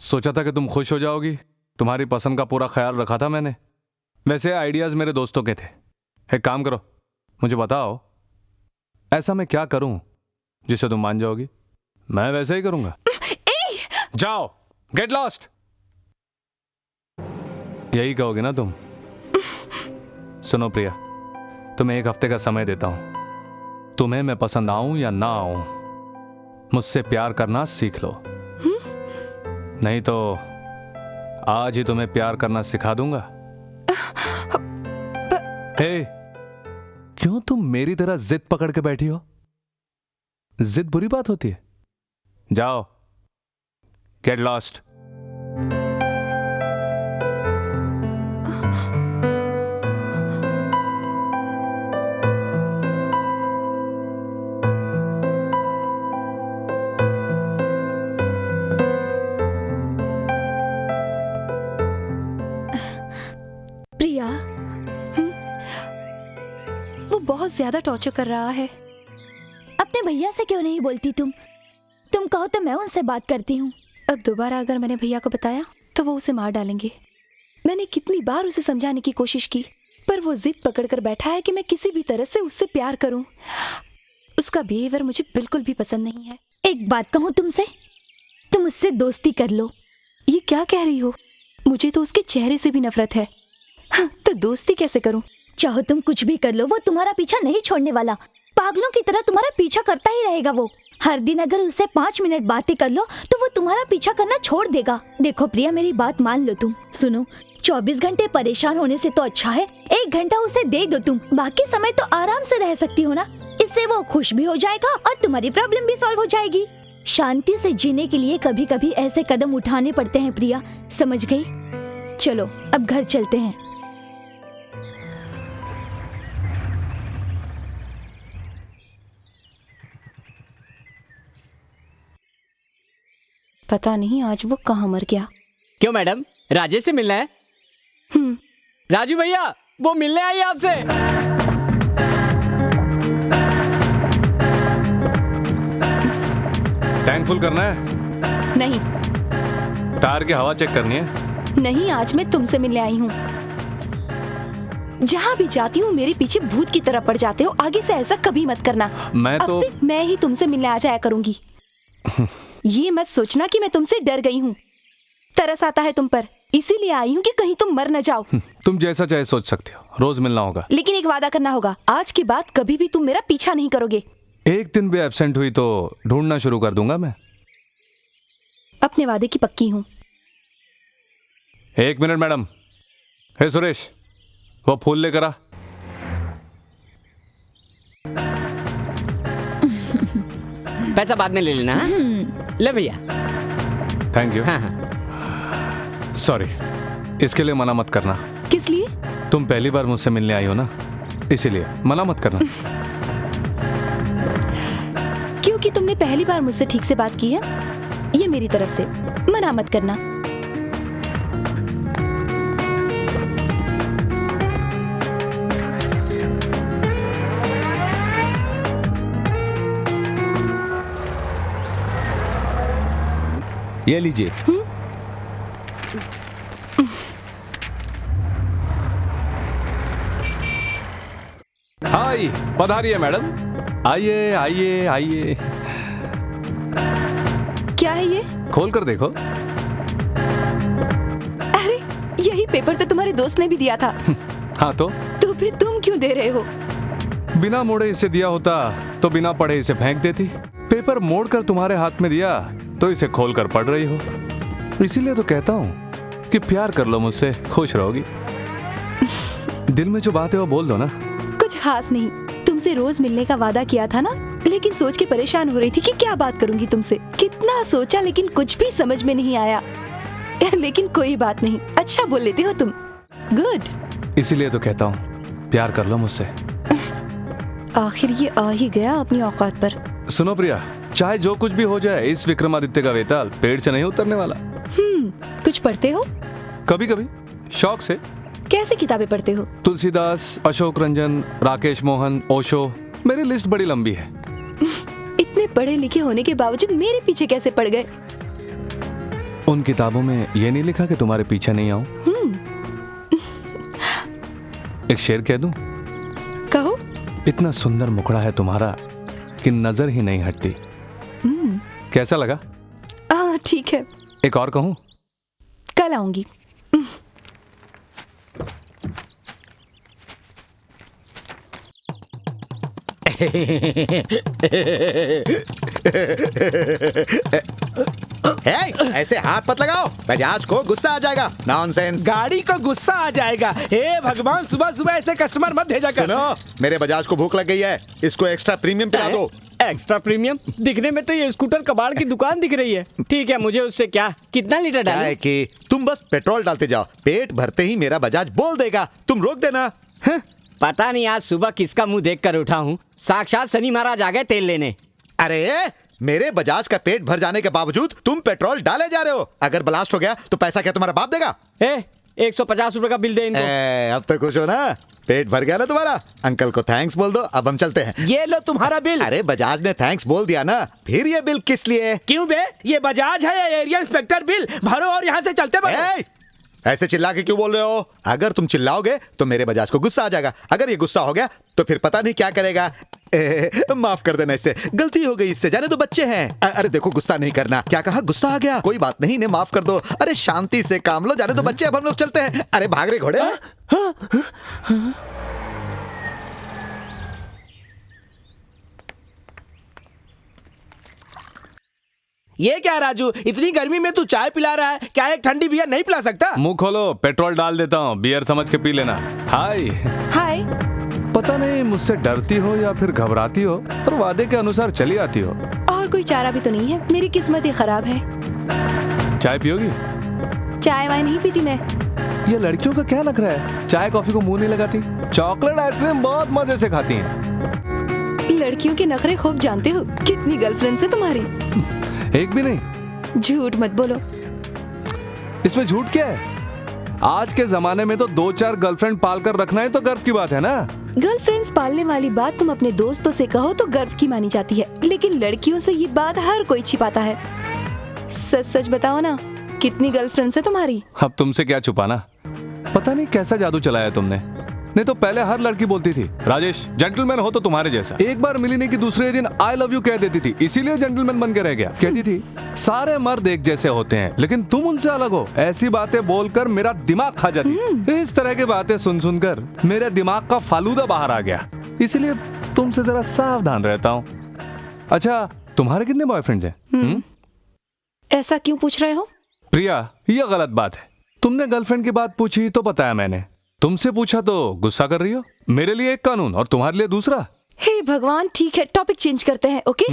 सोचा था कि तुम खुश हो जाओगी, तुम्हारी पसंद का पूरा ख्याल रखा था मैंने। वैसे आइडियाज मेरे दोस्तों के थे। एक काम करो, मुझे बताओ ऐसा मैं क्या करूं जिससे तुम मान जाओगी? मैं वैसे ही करूंगा। जाओ, गेट लॉस्ट। यही कहोगे ना तुम? सुनो प्रिया, तुम्हें 1 हफ्ते का समय देता हूं। तुम्हें मैं पसंद आऊं या ना आऊं, मुझसे प्यार करना सीख लो, नहीं तो आज ही तुम्हें प्यार करना सिखा दूंगा। हे, क्यों तुम मेरी तरह जिद पकड़ के बैठी हो? जिद बुरी बात होती है। जाओ, गेट लॉस्ट। प्रिया, वो बहुत ज्यादा टॉर्चर कर रहा है। अपने भैया से क्यों नहीं बोलती तुम कहो तो मैं उनसे बात करती हूँ। अब दोबारा अगर मैंने भैया को बताया तो वो उसे मार डालेंगे। मैंने कितनी बार उसे समझाने की कोशिश की, पर वो जिद पकड़कर बैठा है कि मैं किसी भी तरह से उससे प्यार करूं। उसका बिहेवियर मुझे बिल्कुल भी पसंद नहीं है। एक बात कहूँ तुमसे, तुम उससे दोस्ती कर लो। ये क्या कह रही हो? मुझे तो उसके चेहरे से भी नफरत है। हाँ, तो दोस्ती कैसे करूं? चाहो तुम कुछ भी कर लो, वो तुम्हारा पीछा नहीं छोड़ने वाला। पागलों की तरह तुम्हारा पीछा करता ही रहेगा। वो हर दिन अगर उससे 5 मिनट बातें कर लो तो वो तुम्हारा पीछा करना छोड़ देगा। देखो प्रिया, मेरी बात मान लो तुम। सुनो, 24 घंटे परेशान होने से तो अच्छा है 1 घंटा उसे दे दो तुम। बाकी समय तो आराम से रह सकती हो ना। इससे वो खुश भी हो जाएगा और तुम्हारी प्रॉब्लम भी सॉल्व हो जाएगी। शांति से जीने के लिए कभी कभी ऐसे कदम उठाने पड़ते हैं प्रिया, समझ गई? चलो अब घर चलते हैं। पता नहीं आज वो कहाँ मर गया। क्यों मैडम, राजेश से मिलना है? राजू भैया, वो मिलने आई है आपसे। टैंक फुल करना है? नहीं टायर की हवा चेक करनी है? नहीं, आज मैं तुमसे मिलने आई हूँ। जहाँ भी जाती हूँ मेरे पीछे भूत की तरह पड़ जाते हो। आगे से ऐसा कभी मत करना। मैं अब तो से मैं ही तुमसे मिलने आ जाया करूंगी। ये मत सोचना कि मैं तुमसे डर गई हूँ। तरस आता है तुम पर, इसीलिए आई हूँ कि कहीं तुम मर न जाओ। तुम जैसा चाहे सोच सकते हो, रोज मिलना होगा। लेकिन एक वादा करना होगा, आज के बाद कभी भी तुम मेरा पीछा नहीं करोगे। एक दिन भी एब्सेंट हुई तो ढूंढना शुरू कर दूंगा मैं। अपने वादे की पक्की हूँ। 1 मिनट मैडम। हे सुरेश, वो फूल लेकर आ। पैसा बाद में ले लेना। हाँ? ले भैया। Thank you. हाँ हाँ। सॉरी, इसके लिए मना मत करना। किस लिए? तुम पहली बार मुझसे मिलने आई हो ना, इसीलिए मना मत करना। क्योंकि तुमने पहली बार मुझसे ठीक से बात की है, ये मेरी तरफ से मना मत करना। ये लीजिए। हाय, पधारिए मैडम। आइए आइए आइए। क्या है ये? खोल कर देखो। अरे यही पेपर तो तुम्हारे दोस्त ने भी दिया था। हाँ तो फिर तुम क्यों दे रहे हो? बिना मोड़े इसे दिया होता तो बिना पढ़े इसे फेंक देती। पेपर मोड़ कर तुम्हारे हाथ में दिया तो इसे खोल कर पढ़ रही हो। इसीलिए तो कहता हूँ कि प्यार कर लो मुझसे, खुश रहोगी। दिल में जो बात है वो बोल दो ना। कुछ खास नहीं, तुमसे रोज मिलने का वादा किया था ना, लेकिन सोच के परेशान हो रही थी कि क्या बात करूंगी तुमसे। कितना सोचा लेकिन कुछ भी समझ में नहीं आया। लेकिन कोई बात नहीं, अच्छा बोल लेते हो तुम। गुड। इसीलिए तो कहता हूँ प्यार कर लो मुझसे। आखिर ये आ ही गया अपनी औकात पर। सुनो प्रिया, चाहे जो कुछ भी हो जाए, इस विक्रमादित्य का वेताल पेड़ से नहीं उतरने वाला। कुछ पढ़ते हो? कभी कभी शौक से। कैसे किताबें पढ़ते हो? तुलसीदास, अशोक रंजन, राकेश मोहन, ओशो। मेरी लिस्ट बड़ी लंबी है। इतने पढ़े लिखे होने के बावजूद मेरे पीछे कैसे पड़ गए? उन किताबों में ये नहीं लिखा कि तुम्हारे पीछे नहीं आऊं। एक शेर कह दूं? कहो। इतना सुंदर मुखड़ा है तुम्हारा कि नजर ही नहीं हटती। कैसा लगा? ठीक है। एक और कहूं? कल आऊंगी। ऐसे हाथ मत लगाओ, बजाज को गुस्सा आ जाएगा। नॉनसेंस। गाड़ी को गुस्सा आ जाएगा। हे भगवान, सुबह सुबह ऐसे कस्टमर मत भेजा कर। सुनो, मेरे बजाज को भूख लग गई है, इसको एक्स्ट्रा प्रीमियम पिला दो। Extra premium? दिखने में तो ये स्कूटर कबाड़ की दुकान दिख रही है। ठीक है, मुझे उससे क्या, कितना लीटर डालें? कि तुम बस पेट्रोल डालते जाओ, पेट भरते ही मेरा बजाज बोल देगा, तुम रोक देना। पता नहीं आज सुबह किसका मुंह देख कर उठा हूँ, साक्षात शनि महाराज आ गए तेल लेने। अरे मेरे बजाज का पेट भर जाने के बावजूद तुम पेट्रोल डाले जा रहे हो। अगर ब्लास्ट हो गया तो पैसा क्या तुम्हारा बाप देगा? 150 रुपए का बिल दे इनको। अब तो खुश हो ना, पेट भर गया ना तुम्हारा। अंकल को थैंक्स बोल दो, अब हम चलते हैं। ये लो तुम्हारा बिल। अरे बजाज ने थैंक्स बोल दिया ना, फिर ये बिल किस लिए? क्यों बे, ये बजाज है या एरिया इंस्पेक्टर? बिल भरो और यहाँ से चलते बनो। ऐसे चिल्ला के क्यों बोल रहे हो? अगर तुम चिल्लाओगे तो मेरे बजाज को गुस्सा आ जाएगा। अगर ये गुस्सा हो गया तो फिर पता नहीं क्या करेगा। माफ कर देना, इससे गलती हो गई, इससे जाने दो, बच्चे हैं। अरे देखो, गुस्सा नहीं करना। क्या कहा? गुस्सा आ गया, कोई बात नहीं, इन्हें माफ कर दो। अरे शांति से काम लो, जाने दो बच्चे, अब हम लोग चलते हैं। अरे भाग रहे घोड़े। ये क्या राजू, इतनी गर्मी में तू चाय पिला रहा है? क्या एक ठंडी बियर नहीं पिला सकता? मुंह खोलो, पेट्रोल डाल देता हूँ, बियर समझ के पी लेना। हाय। हाय। पता नहीं मुझसे डरती हो या फिर घबराती हो, पर वादे के अनुसार चली आती हो। और कोई चारा भी तो नहीं है, मेरी किस्मत ही खराब है। चाय पियोगी? चाय वाय नहीं पीती मैं। ये लड़कियों का क्या लग रहा है, चाय कॉफी को मुंह नहीं लगाती, चॉकलेट आइसक्रीम बहुत मजे से खाती हैं। लड़कियों के नखरे खूब जानते हो। कितनी गर्लफ्रेंड्स है तुम्हारी? एक भी नहीं। झूठ मत बोलो। इसमें झूठ क्या है? आज के जमाने में तो 2-4 गर्लफ्रेंड पाल कर रखना है तो गर्व की बात है ना। गर्लफ्रेंड्स पालने वाली बात तुम अपने दोस्तों से कहो तो गर्व की मानी जाती है, लेकिन लड़कियों से ये बात हर कोई छिपाता है। सच सच बताओ ना, कितनी गर्लफ्रेंड्स है तुम्हारी? अब तुमसे क्या छुपाना। पता नहीं कैसा जादू चलाया तुमने। नहीं तो पहले हर लड़की बोलती थी राजेश जेंटलमैन हो तो तुम्हारे जैसा। एक बार मिली नहीं कि दूसरे दिन आई लव यू कह देती थी, इसीलिए जेंटलमैन बन के रह गया। कहती थी सारे मर्द एक जैसे होते हैं लेकिन तुम उनसे अलग हो। ऐसी बातें बोलकर मेरा दिमाग खा जाती। इस तरह की बातें सुन सुनकर मेरे दिमाग का फालूदा बाहर आ गया, इसीलिए तुमसे जरा सावधान रहता हूँ। अच्छा, तुम्हारे कितने बॉयफ्रेंड्स हैं? ऐसा क्यों पूछ रहे हो? प्रिया, ये गलत बात है। तुमने गर्लफ्रेंड की बात पूछी तो बताया मैंने, तुमसे पूछा तो गुस्सा कर रही हो। मेरे लिए एक कानून और तुम्हारे लिए दूसरा। हे भगवान, ठीक है, टॉपिक चेंज करते हैं। ओके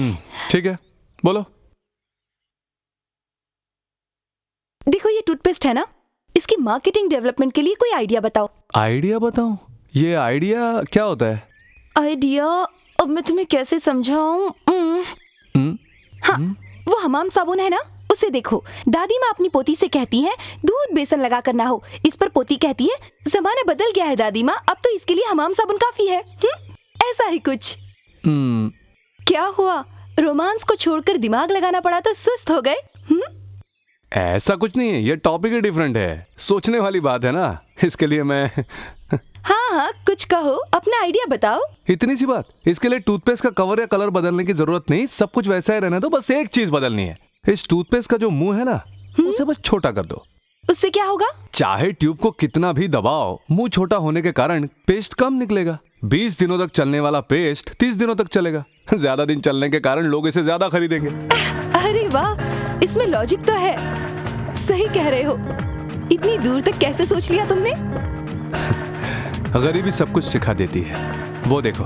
ठीक है, बोलो। देखो ये टूथपेस्ट है ना, इसकी मार्केटिंग डेवलपमेंट के लिए कोई आइडिया बताओ। आइडिया बताऊं? ये आइडिया क्या होता है? आइडिया अब मैं तुम्हें कैसे समझाऊं? हाँ, वो हमाम साबुन है ना, उसे देखो। दादी माँ अपनी पोती से कहती हैं दूध बेसन लगा कर ना हो। इस पर पोती कहती है जमाना बदल गया है दादी माँ, अब तो इसके लिए हमाम साबुन काफी है। ऐसा ही कुछ। क्या हुआ, रोमांस को छोड़कर दिमाग लगाना पड़ा तो सुस्त हो गए? ऐसा कुछ नहीं है, ये टॉपिक ही डिफरेंट है। सोचने वाली बात है ना, इसके लिए मैं हाँ, कुछ कहो, अपना आइडिया बताओ। इतनी सी बात, इसके लिए टूथपेस्ट का कवर या कलर बदलने की जरूरत नहीं, सब कुछ वैसा ही रहना। तो बस एक चीज बदलनी है, इस टूथपेस्ट का जो मुंह है ना, उसे बस छोटा कर दो। उससे क्या होगा? चाहे ट्यूब को कितना भी दबाओ, मुंह छोटा होने के कारण पेस्ट कम निकलेगा। 20 दिनों तक चलने वाला पेस्ट 30 दिनों तक चलेगा। ज्यादा दिन चलने के कारण लोग इसे ज्यादा खरीदेंगे। अरे वाह, इसमें लॉजिक तो है। सही कह रहे हो। इतनी दूर तक कैसे सोच लिया तुमने? गरीबी सब कुछ सिखा देती है। वो देखो,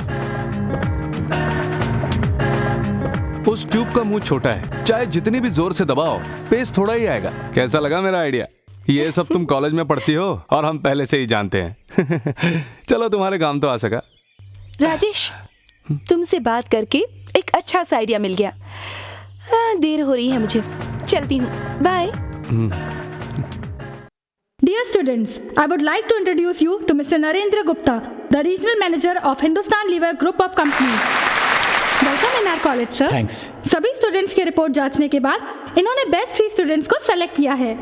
उस ट्यूब का मुंह छोटा है, चाहे जितनी भी जोर से दबाओ पेस्ट थोड़ा ही आएगा। कैसा लगा मेरा आइडिया? ये सब तुम कॉलेज में पढ़ती हो और हम पहले से ही जानते हैं। चलो तुम्हारे काम तो आ सका। राजेश, तुमसे बात करके एक अच्छा सा आइडिया मिल गया। देर हो रही है मुझे, चलती हूँ। Bye. Dear students, I would like to introduce you to Mr. Narendra Gupta, the Regional Manager of Hindustan Lever Group of Companies. Welcome in our college, sir. Thanks. सभी स्टूडेंट्स की रिपोर्ट जांचने के बाद इन्होंने बेस्ट 3 स्टूडेंट्स को select किया है।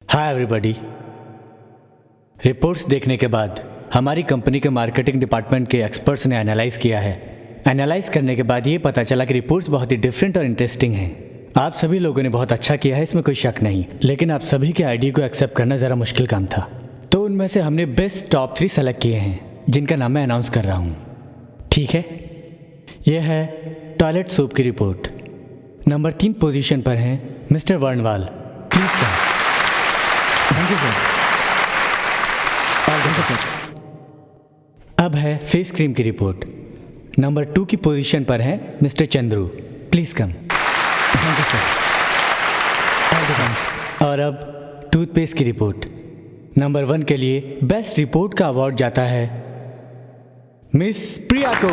Hi everybody. Reports देखने के बाद हमारी कंपनी के मार्केटिंग डिपार्टमेंट के एक्सपर्ट्स ने एनालाइज किया है। एनालाइज करने के बाद ये पता चला कि रिपोर्ट्स बहुत ही डिफरेंट और इंटरेस्टिंग हैं। आप सभी लोगों ने बहुत अच्छा किया है, इसमें कोई शक नहीं, लेकिन आप सभी के आइडिया को एक्सेप्ट करना ज़रा मुश्किल काम था। तो उनमें से हमने बेस्ट टॉप 3 सेलेक्ट किए हैं, जिनका नाम मैं अनाउंस कर रहा हूँ। ठीक है, यह है टॉयलेट सोप की रिपोर्ट। नंबर 3 पोजीशन पर हैं mister Varnwal. Please come. Thank you sir. अब है फेस क्रीम की रिपोर्ट। नंबर 2 की पोजीशन पर है mister Chandru. Please come. Thank you sir. और अब टूथपेस्ट की रिपोर्ट। नंबर 1 के लिए बेस्ट रिपोर्ट का अवार्ड जाता है मिस प्रिया को।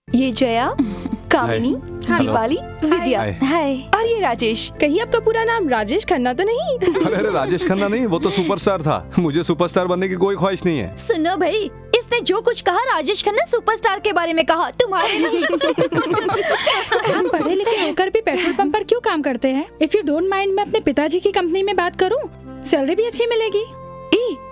ये जया, कामिनी, दीपाली, विद्या। हाय। और ये राजेश। कहीं आपका पूरा नाम राजेश खन्ना तो नहीं? अरे राजेश खन्ना नहीं, वो तो सुपरस्टार था। मुझे सुपरस्टार बनने की कोई ख्वाहिश नहीं है। सुनो भाई, इसने जो कुछ कहा राजेश खन्ना सुपरस्टार के बारे में कहा, तुम्हारे नहीं। हम पढ़े लिखे होकर भी पेट्रोल पंप पर क्यों काम करते हैं? इफ यू डोंट माइंड, मैं अपने पिताजी की कंपनी में बात करूं, सैलरी भी अच्छी मिलेगी।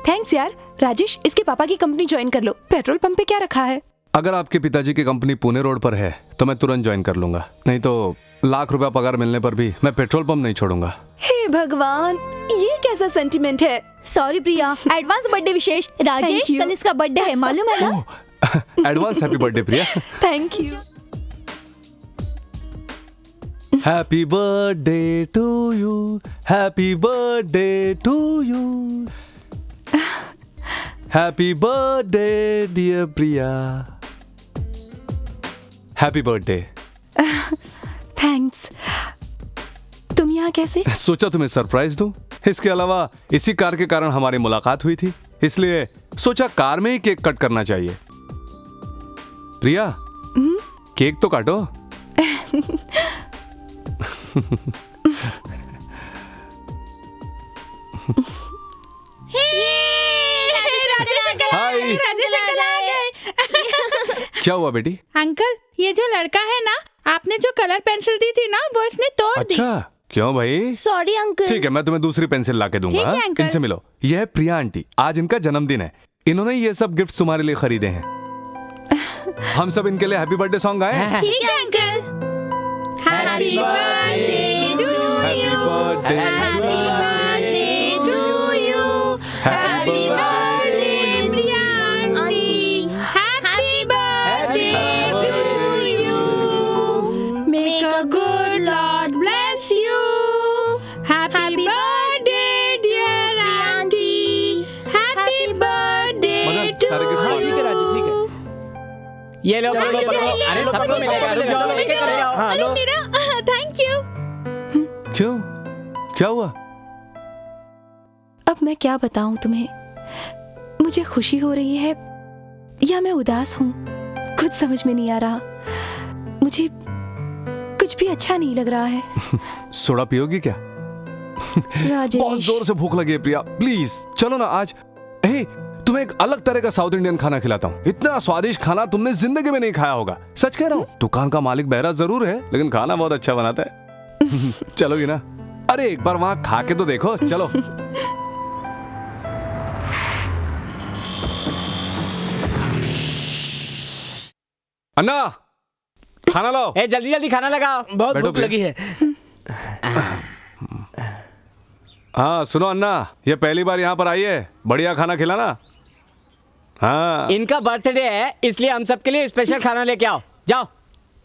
थैंक्स यार। राजेश, इसके पापा की कंपनी ज्वाइन कर लो। पेट्रोल पंप पे क्या रखा है? अगर आपके पिताजी की कंपनी पुणे रोड पर है तो मैं तुरंत ज्वाइन कर लूंगा, नहीं तो लाख रुपया पगार मिलने पर भी मैं पेट्रोल पंप नहीं छोड़ूंगा। हे भगवान, ये कैसा सेंटिमेंट है? Sorry Priya, advance birthday wishes. Rajesh, कल इसका बर्थडे है, मालूम है ना? Advance happy birthday Priya. Thank you. Happy birthday to you, happy birthday to you, happy birthday dear Priya, happy birthday. Thanks. तुम यहाँ कैसे? सोचा तुम्हें सरप्राइज दूं। इसके अलावा इसी कार के कारण हमारी मुलाकात हुई थी, इसलिए सोचा कार में ही केक कट करना चाहिए। प्रिया, केक तो काटो। हाय। क्या हुआ बेटी? अंकल, ये जो लड़का है ना, आपने जो कलर पेंसिल दी थी ना, वो इसने तोड़ दी। अच्छा, क्यों भाई? Sorry uncle. ठीक है, मैं तुम्हें दूसरी पेंसिल लाके दूंगा। ठीक है, अंकल। इनसे मिलो। यह है प्रिया आंटी, आज इनका जन्मदिन है। इन्होंने ये सब गिफ्ट तुम्हारे लिए खरीदे हैं। हम सब इनके लिए हैप्पी बर्थडे सॉन्ग गाएं? ठीक है uncle. Happy birthday to happy birthday, happy birthday to you, happy birthday Priya aunty, happy birthday to you. सारे गिफ्ट हाँ बांट ठीक दो। है राजू, ठीक है। ये लो चलो, ये लो। चलो, अरे चलो, सबको चलो, मिलेगा, रुक जाओ, चलो, लेके चले जाओ। हाँ लो। Thank you. क्यों, क्या हुआ? अब मैं क्या बताऊं तुम्हें, मुझे खुशी हो रही है या मैं उदास हूँ, खुद समझ में नहीं आ रहा। मुझे कुछ भी अच्छा नहीं लग रहा है। सोडा पियोगी क्या? राजेश, बहुत जोर से भूख लगी है प्रिया, प्लीज चलो ना आज। हे, तुम्हें एक अलग तरह का साउथ इंडियन खाना खिलाता हूँ। इतना स्वादिष्ट खाना तुमने जिंदगी में नहीं खाया होगा, सच कह रहा हूँ। दुकान का मालिक बहरा जरूर है, लेकिन खाना बहुत अच्छा बनाता है। चलोगी ना? अरे एक बार वहां खा के तो देखो, चलो। अन्ना, खाना लाओ। ए जल्दी जल्दी खाना लगाओ। बहुत बैठो भूख प्रिया। लगी है। हाँ सुनो अन्ना, ये पहली बार यहाँ पर आई है, बढ़िया खाना खिलाना। हाँ इनका बर्थडे है, इसलिए हम सबके लिए स्पेशल खाना लेके आओ। जाओ।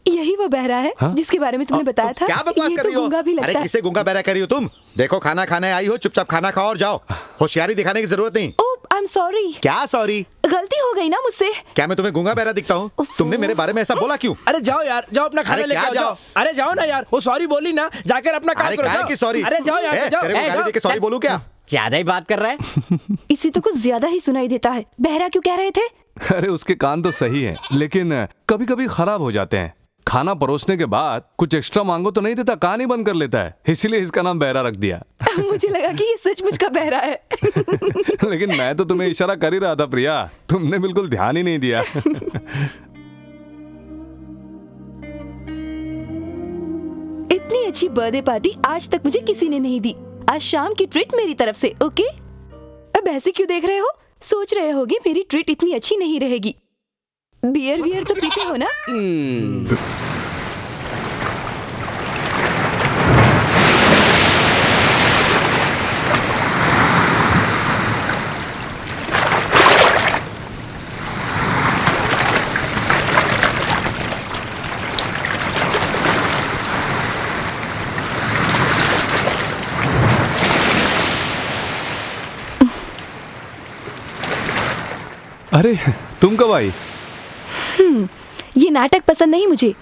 यही वो बहरा है जिसके बारे में तुमने बताया था। क्या बकवास ये कर तो रही हो? गूंगा भी लगता अरे है। किससे गूंगा बहरा कर रही हो तुम? देखो खाना खाने आई हो, चुपचाप खाना खाओ और जाओ। होशियारी दिखाने की जरूरत नहीं। ओह, आई एम सॉरी। क्या सॉरी? गलती हो गई ना मुझसे। क्या मैं तुम्हें गूंगा बहरा दिखता हूँ? तुमने मेरे बारे में ऐसा बोला क्यों? अरे जाओ यार, जाओ अपना खाना अरे लेके क्या आओ, जाओ? जाओ। अरे जाओ ना यार, वो सॉरी बोली ना, जाकर अपना काम अरे करो। क्या जाओ। की सॉरी? अरे जाओ यार से, जाओ। तेरे को गाली देके सॉरी बोलूं क्या? ज्यादा ही बात कर रहा है। इसी तो कुछ ज्यादा ही सुनाई देता है। बहरा क्यों कह रहे थे? अरे उसके कान तो सही हैं, लेकिन कभी कभी खराब हो जाते हैं। खाना परोसने के बाद कुछ एक्स्ट्रा मांगो तो नहीं देता, कान ही बंद कर लेता है, इसीलिए इसका नाम बहरा रख दिया। मुझे लगा कि ये सचमुच का बहरा है। लेकिन मैं तो तुम्हें इशारा कर ही रहा था प्रिया, तुमने बिल्कुल ध्यान ही नहीं दिया। इतनी अच्छी बर्थडे पार्टी आज तक मुझे किसी ने नहीं दी। आज शाम की ट्रीट मेरी तरफ से, ओके? अब ऐसे क्यों देख रहे हो? सोच रहे होगे मेरी ट्रीट इतनी अच्छी नहीं रहेगी। बियर वियर तो पीते हो ना? अरे तुम कब आई? ये नाटक पसंद नहीं मुझे।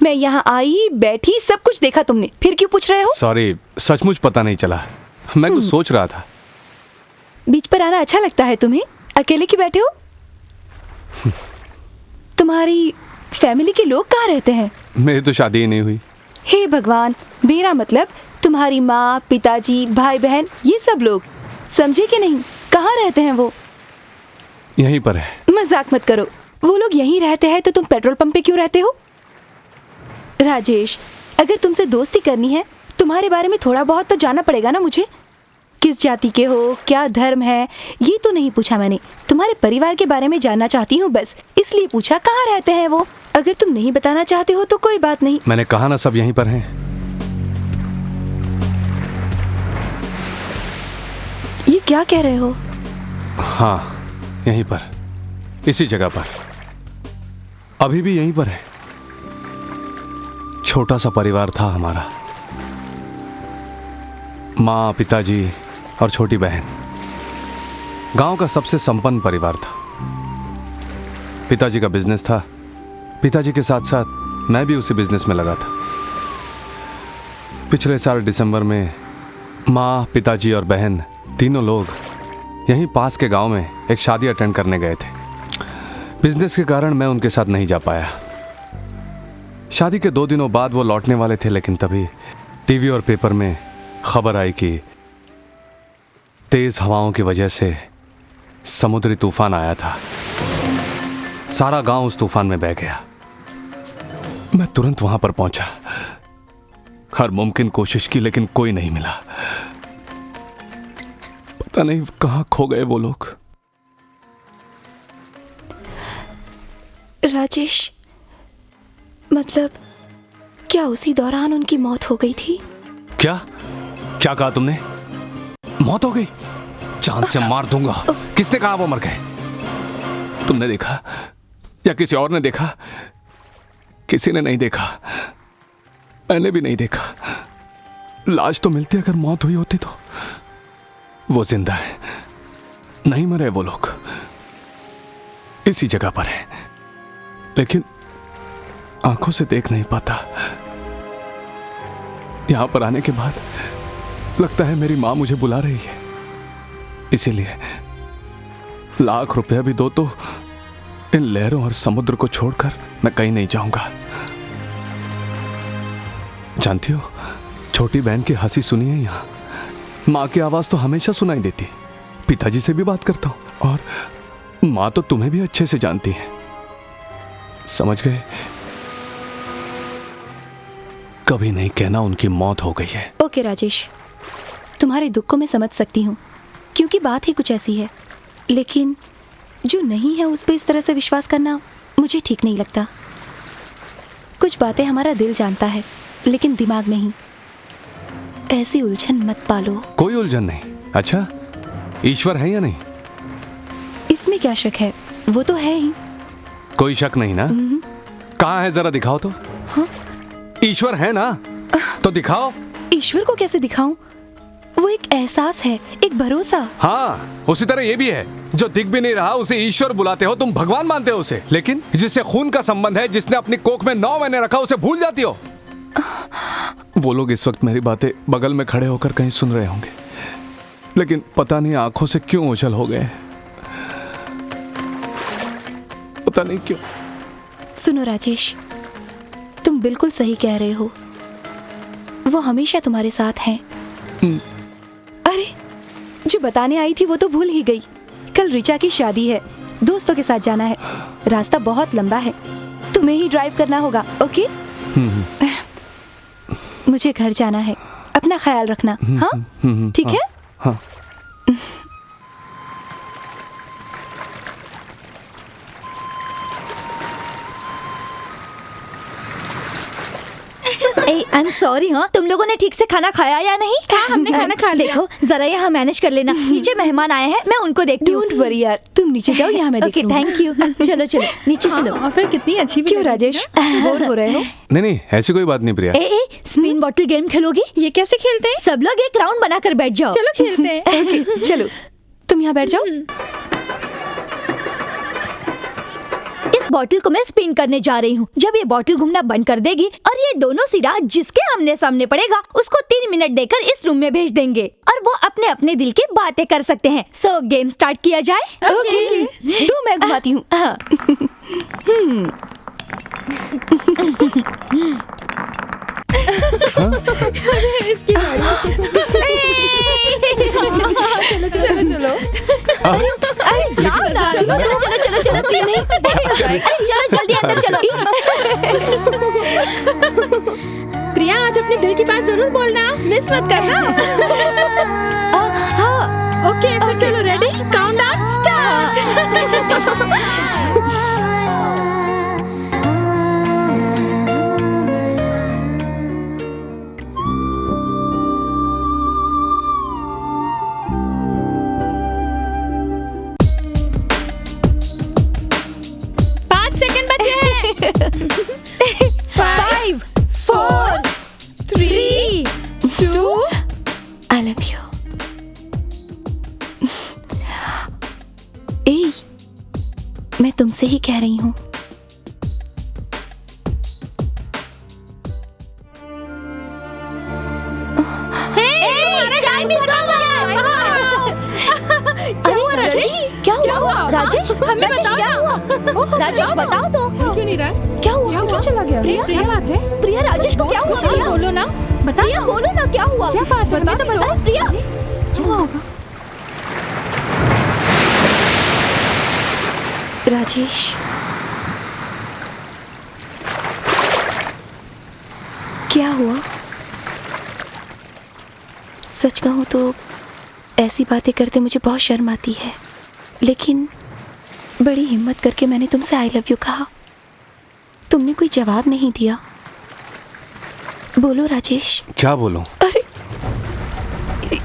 मैं यहाँ आई, बैठी, सब कुछ देखा तुमने, फिर क्यों पूछ रहे हो? सॉरी, सचमुच पता नहीं चला, मैं कुछ सोच रहा था। बीच पर आना अच्छा लगता है तुम्हें? अकेले क्यों बैठे हो? तुम्हारी फैमिली के लोग कहाँ रहते हैं? मेरी तो शादी ही नहीं हुई। हे भगवान, मेरा मतलब तुम्हारी माँ, पिताजी, भाई बहन, ये सब लोग, समझे कि नहीं? कहाँ रहते हैं वो? यहीं पर है। मजाक मत करो। वो लोग यहीं रहते हैं तो तुम पेट्रोल पंप पे क्यों रहते हो? राजेश, अगर तुमसे दोस्ती करनी है, तुम्हारे बारे में थोड़ा बहुत तो जानना पड़ेगा ना मुझे। किस जाति के हो, क्या धर्म है, ये तो नहीं पूछा मैंने। तुम्हारे परिवार के बारे में जानना चाहती हूँ बस, इसलिए पूछा कहाँ रहते हैं वो। अगर तुम नहीं बताना चाहते हो तो कोई बात नहीं। मैंने कहा ना सब यहीं पर हैं। ये क्या कह रहे हो? हाँ, यहीं पर, इसी जगह पर, अभी भी यहीं पर है। छोटा सा परिवार था हमारा, माँ, पिताजी और छोटी बहन। गांव का सबसे संपन्न परिवार था। पिताजी का बिजनेस था, पिताजी के साथ साथ मैं भी उसी बिजनेस में लगा था। पिछले साल दिसंबर में माँ, पिताजी और बहन तीनों लोग यहीं पास के गांव में एक शादी अटेंड करने गए थे। बिजनेस के कारण मैं उनके साथ नहीं जा पाया। शादी के 2 दिनों बाद वो लौटने वाले थे, लेकिन तभी टीवी और पेपर में खबर आई कि तेज हवाओं की वजह से समुद्री तूफान आया था। सारा गांव उस तूफान में बह गया। मैं तुरंत वहां पर पहुंचा, हर मुमकिन कोशिश की, लेकिन कोई नहीं मिला। पता नहीं कहां खो गए वो लोग। राजेश, मतलब क्या उसी दौरान उनकी मौत हो गई थी? क्या क्या कहा तुमने? मौत हो गई? जान से मार दूंगा। किसने कहा वो मर गए? तुमने देखा या किसी और ने देखा? किसी ने नहीं देखा, मैंने भी नहीं देखा। लाश तो मिलती, अगर मौत हुई होती तो। वो जिंदा है, नहीं मरे वो लोग। इसी जगह पर है, लेकिन आंखों से देख नहीं पाता। यहां पर आने के बाद लगता है मेरी मां मुझे बुला रही है, इसीलिए लाख रुपया भी दो तो इन लहरों और समुद्र को छोड़कर मैं कहीं नहीं जाऊंगा। जानती हो, छोटी बहन की हंसी सुनी है यहां, मां की आवाज तो हमेशा सुनाई देती। पिताजी से भी बात करता हूं और मां तो तुम्हें भी अच्छे से जानती है, समझ गए? कभी नहीं कहना उनकी मौत हो गई है। ओके राजेश, तुम्हारे दुख को मैं समझ सकती हूँ, क्योंकि बात ही कुछ ऐसी है, लेकिन जो नहीं है उस पर इस तरह से विश्वास करना मुझे ठीक नहीं लगता। कुछ बातें हमारा दिल जानता है, लेकिन दिमाग नहीं। ऐसी उलझन मत पालो। कोई उलझन नहीं। अच्छा, ईश्वर है या नहीं? इसमें क्या शक है, वो तो है ही। कोई शक नहीं ना? कहाँ है, जरा दिखाओ तो। हाँ? ईश्वर है ना, तो दिखाओ। ईश्वर को कैसे दिखाऊं? वो एक एहसास है, एक भरोसा। हाँ, उसी तरह ये भी है, जो दिख भी नहीं रहा उसे ईश्वर बुलाते हो, तुम भगवान मानते हो उसे, लेकिन जिससे खून का संबंध है, जिसने अपनी कोख में 9 महीने रखा, उसे भूल जाती हो। वो लोग इस वक्त मेरी बातें बगल में खड़े होकर कहीं सुन रहे होंगे, लेकिन पता नहीं आंखों से क्यों ओझल हो गए, पता नहीं क्यों। सुनो राजेश, तुम बिल्कुल सही कह रहे हो, वो हमेशा तुम्हारे साथ हैं। अरे, जो बताने आई थी वो तो भूल ही गई। कल रिचा की शादी है, दोस्तों के साथ जाना है, रास्ता बहुत लंबा है, तुम्हें ही ड्राइव करना होगा। ओके? मुझे घर जाना है, अपना ख्याल रखना। हाँ, ठीक है? हाँ। I am sorry. हाँ, तुम लोगों ने ठीक से खाना खाया या नहीं? हाँ, हमने खाना खा लिया। देखो जरा यहाँ मैनेज कर लेना, नीचे मेहमान आए हैं, मैं उनको देखती हूँ। डोंट वरी यार, तुम नीचे जाओ, यहाँ मैं ओके, थैंक यू। चलो चलो नीचे चलो। और फिर कितनी अच्छी भी क्यों लग रही राजेश, थी ना? बोर हो रहे हो? नहीं नहीं, ऐसी कोई बात नहीं प्रिया। ए स्पिन बॉटल गेम खेलोगी? ये कैसे खेलते हैं? सब लोग एक राउंड बनाकर बैठ जाओ। चलो खेलते हैं। ओके, चलो तुम यहाँ बैठ जाओ। इस बॉटल को मैं स्पिन करने जा रही हूँ। जब ये बॉटल घूमना बंद कर देगी और ये दोनों सिरा जिसके आमने सामने पड़ेगा, उसको 3 मिनट देकर इस रूम में भेज देंगे और वो अपने अपने दिल की बातें कर सकते हैं। सो गेम स्टार्ट किया जाए। ओके, तो मैं घुमाती हूँ। इसकी चलो चलो अरे जाओ ना, चलो चलो चलो चलो अरे चलो जल्दी अंदर चलो। प्रिया, आज अपने दिल की बात जरूर बोलना, मिस मत करना। हाँ ओके, फिर चलो, ready? Countdown start. I love you. ए, मैं तुमसे ही कह रही हूँ। राजेश, क्या हुआ? राजेश, हमें बताओ क्या हुआ? राजेश बताओ तो। क्यों नहीं रहा? क्या हुआ? क्या चला गया? प्रिया बात है? प्रिया, राजेश को क्या हुआ? प्रिया, बोलो ना, बता। प्रिया बोलो ना, क्या हुआ? क्या बात है? हमें तो बताओ प्रिया। क्या होगा? राजेश, क्या हुआ? सच कहूं तो ऐसी बातें करते मुझे बहुत शर्म आती है, लेकिन बड़ी हिम्मत करके मैंने तुमसे आई लव यू कहा। तुमने कोई जवाब नहीं दिया। बोलो राजेश। क्या बोलूं? अरे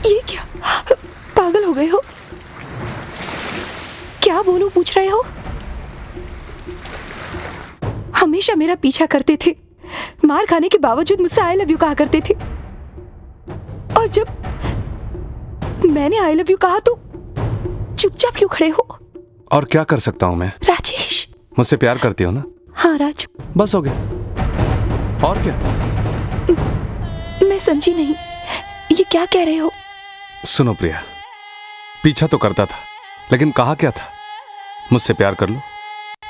ये क्या, पागल हो गए हो? क्या बोलूं पूछ रहे हो? हमेशा मेरा पीछा करते थे, मार खाने के बावजूद मुझसे आई लव यू कहा करते थे, और जब मैंने आई लव यू कहा तो चुपचाप क्यों खड़े हो? और क्या कर सकता हूं मैं? राजेश, मुझसे प्यार करती हो ना? हाँ राज, बस हो गया। और क्या? मैं समझी नहीं, ये क्या कह रहे हो? सुनो प्रिया, पीछा तो करता था, लेकिन कहा क्या था? मुझसे प्यार कर लो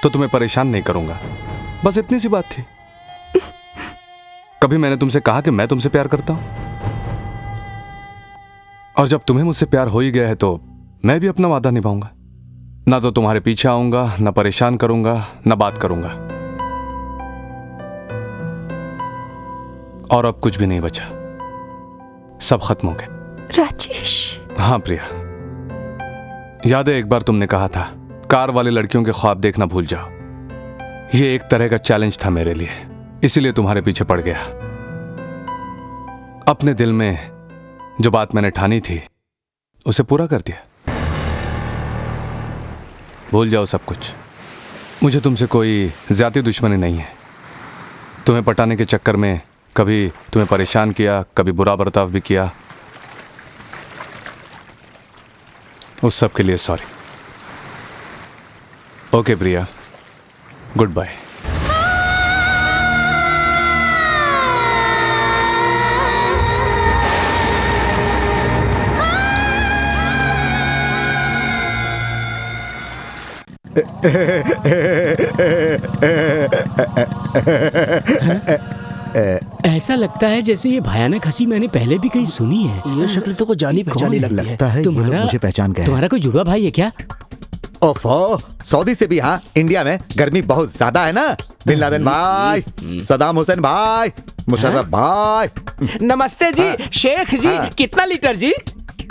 तो तुम्हें परेशान नहीं करूंगा, बस इतनी सी बात थी। कभी मैंने तुमसे कहा कि मैं तुमसे प्यार करता हूं? और जब तुम्हें मुझसे प्यार हो ही गया है तो मैं भी अपना वादा निभाऊंगा। ना तो तुम्हारे पीछे आऊंगा, ना परेशान करूंगा, ना बात करूंगा। और अब कुछ भी नहीं बचा, सब खत्म हो गए। राजेश। हाँ प्रिया, याद है एक बार तुमने कहा था कार वाली लड़कियों के ख्वाब देखना भूल जाओ। ये एक तरह का चैलेंज था मेरे लिए, इसीलिए तुम्हारे पीछे पड़ गया। अपने दिल में जो बात मैंने ठानी थी उसे पूरा कर दिया। भूल जाओ सब कुछ। मुझे तुमसे कोई ज्यादा दुश्मनी नहीं है। तुम्हें पटाने के चक्कर में कभी तुम्हें परेशान किया, कभी बुरा बर्ताव भी किया, उस सब के लिए सॉरी। ओके प्रिया, गुड बाय। ऐसा लगता है जैसे ये भयानक हंसी मैंने पहले भी कहीं सुनी है। ये शक्ल तो को जानी पहचानी लगती है। लगता है ये लोग मुझे पहचान गए हैं। तुम्हारा कोई जुड़वा भाई है क्या? ओफो, सऊदी से भी हाँ, इंडिया में गर्मी बहुत ज्यादा है ना। बिन लादेन भाई, सदाम हुसैन भाई, मुशर्रफ भाई। नमस्ते जी। शेख जी, कितना लीटर जी?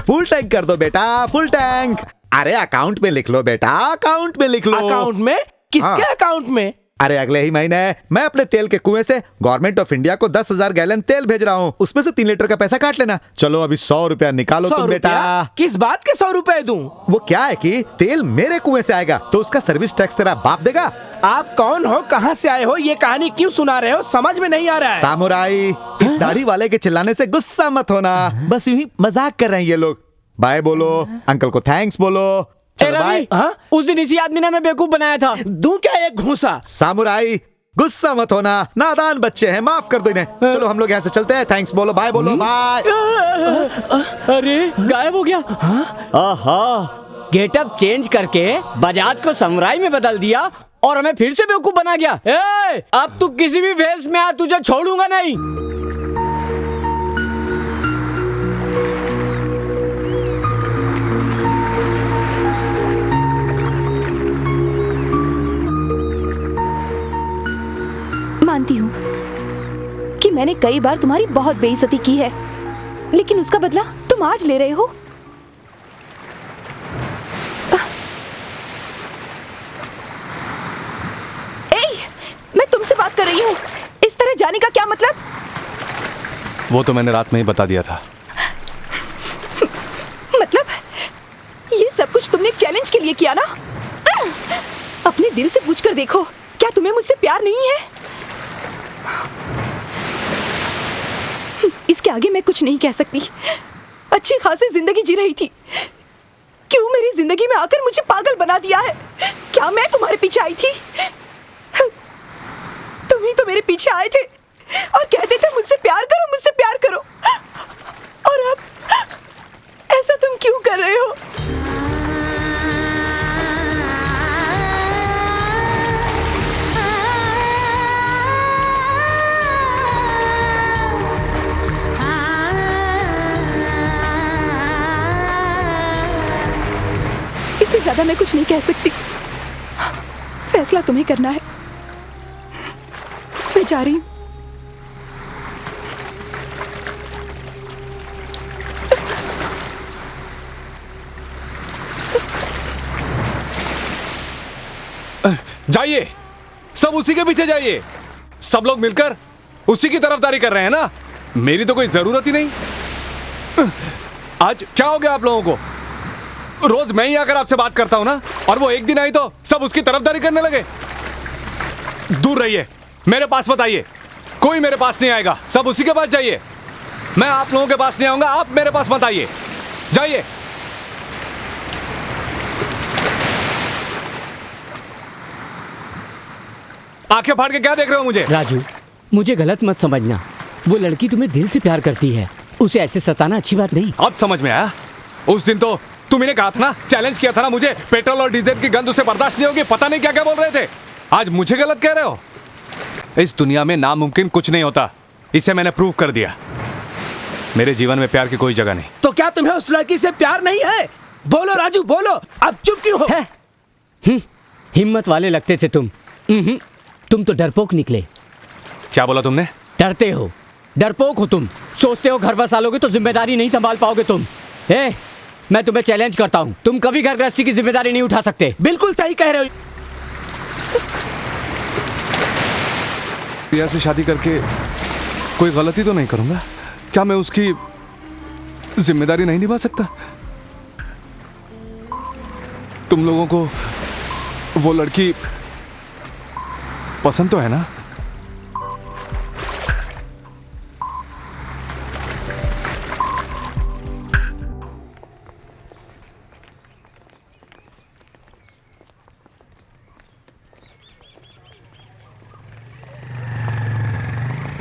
फुल टैंक कर दो बेटा, फुल टैंक। अरे अकाउंट में लिख लो बेटा, अकाउंट में लिख लो। अकाउंट में? किसके अकाउंट में? अरे अगले ही महीने मैं अपने तेल के कुएं से गवर्नमेंट ऑफ इंडिया को 10,000 गैलन तेल भेज रहा हूँ। उसमें से 3 लीटर का पैसा काट लेना। चलो अभी 100 रुपया निकालो तुम बेटा। किस बात के 100 रुपए दूं? वो क्या है कि तेल मेरे कुएं से आएगा तो उसका सर्विस टैक्स तेरा बाप देगा। आप कौन हो, कहाँ से आए हो, ये कहानी क्यों सुना रहे हो? समझ में नहीं आ रहा है। सामुराई, इस दाढ़ी वाले के चिल्लाने से गुस्सा मत होना, बस यूं ही मजाक कर रहे हैं ये लोग। बाय बोलो, अंकल को थैंक्स बोलो। चलो बाय। उस दिन इसी आदमी ने हमें बेवकूफ बनाया था। दूं क्या एक घूंसा? सामुराई, गुस्सा मत होना, नादान बच्चे हैं, माफ कर दो इन्हें। चलो हम लोग यहाँ से चलते हैं। थैंक्स बोलो, बाय बोलो, बाय। अरे गायब हो गया। आहा, गेटअप चेंज करके बजाज को समुराई में बदल दिया और हमें फिर से बेवकूफ बना गया। ए, अब तू किसी भी भेष में आ, तुझे छोड़ूंगा नहीं। मानती हूँ कि मैंने कई बार तुम्हारी बहुत बेइज्जती की है, लेकिन उसका बदला तुम आज ले रहे हो। मैं तुमसे बात कर रही हूँ। इस तरह जाने का क्या मतलब? वो तो मैंने रात में ही बता दिया था। मतलब ये सब कुछ तुमने चैलेंज के लिए किया ना? अपने दिल से पूछकर देखो, क्या तुम्हें मुझसे प्यार नहीं है? इसके आगे मैं कुछ नहीं कह सकती। अच्छी खासी जिंदगी जी रही थी, क्यों मेरी जिंदगी में आकर मुझे पागल बना दिया है? क्या मैं तुम्हारे पीछे आई थी? तुम ही तो मेरे पीछे आए थे और कहते थे मुझसे प्यार करो, मुझसे प्यार करो। और अब ऐसा तुम क्यों कर रहे हो? इससे ज्यादा मैं कुछ नहीं कह सकती। फैसला तुम्हें करना है। मैं जा रही हूँ। जाइए, सब उसी के पीछे जाइए। सब लोग मिलकर उसी की तरफदारी कर रहे हैं ना। मेरी तो कोई जरूरत ही नहीं। आज क्या हो गया आप लोगों को? रोज मैं ही आकर आपसे बात करता हूं ना, और वो एक दिन आई तो सब उसकी तरफदारी करने लगे। दूर रहिए, मेरे पास मत आइए। कोई मेरे पास नहीं आएगा, सब उसी के पास जाइए। मैं आप लोगों के पास नहीं आऊंगा, आप मेरे पास मत आइए। जाइए। आंखें फाड़ के क्या देख रहे हो मुझे? राजू, मुझे गलत मत समझना। वो लड़की तुम्हें दिल से प्यार करती है, उसे ऐसे सताना अच्छी बात नहीं। अब समझ में आया। उस दिन तो तुमने कहा था ना, चैलेंज किया था ना मुझे, पेट्रोल और डीजल की गंध उसे बर्दाश्त नहीं होगी, पता नहीं क्या क्या बोल रहे थे। आज मुझे गलत कह रहे हो? इस दुनिया में नामुमकिन कुछ नहीं होता, इसे मैंने प्रूव कर दिया। मेरे जीवन में प्यार की कोई जगह नहीं। तो क्या तुम्हें उस लड़की से प्यार नहीं है? बोलो राजू बोलो, अब चुप क्यों हो? हिम्मत वाले लगते थे तुम। तुम तो डरपोक निकले। क्या बोला तुमने? डरते हो, डरपोक हो तुम। सोचते हो घर बसा लोगे तो जिम्मेदारी नहीं संभाल पाओगे तुम। मैं तुम्हें चैलेंज करता हूँ, तुम कभी घर गृहस्थी की जिम्मेदारी नहीं उठा सकते। बिल्कुल सही कह रहे हो। प्रिया से शादी करके कोई गलती तो नहीं करूंगा? क्या मैं उसकी जिम्मेदारी नहीं निभा सकता? तुम लोगों को वो लड़की पसंद तो है ना?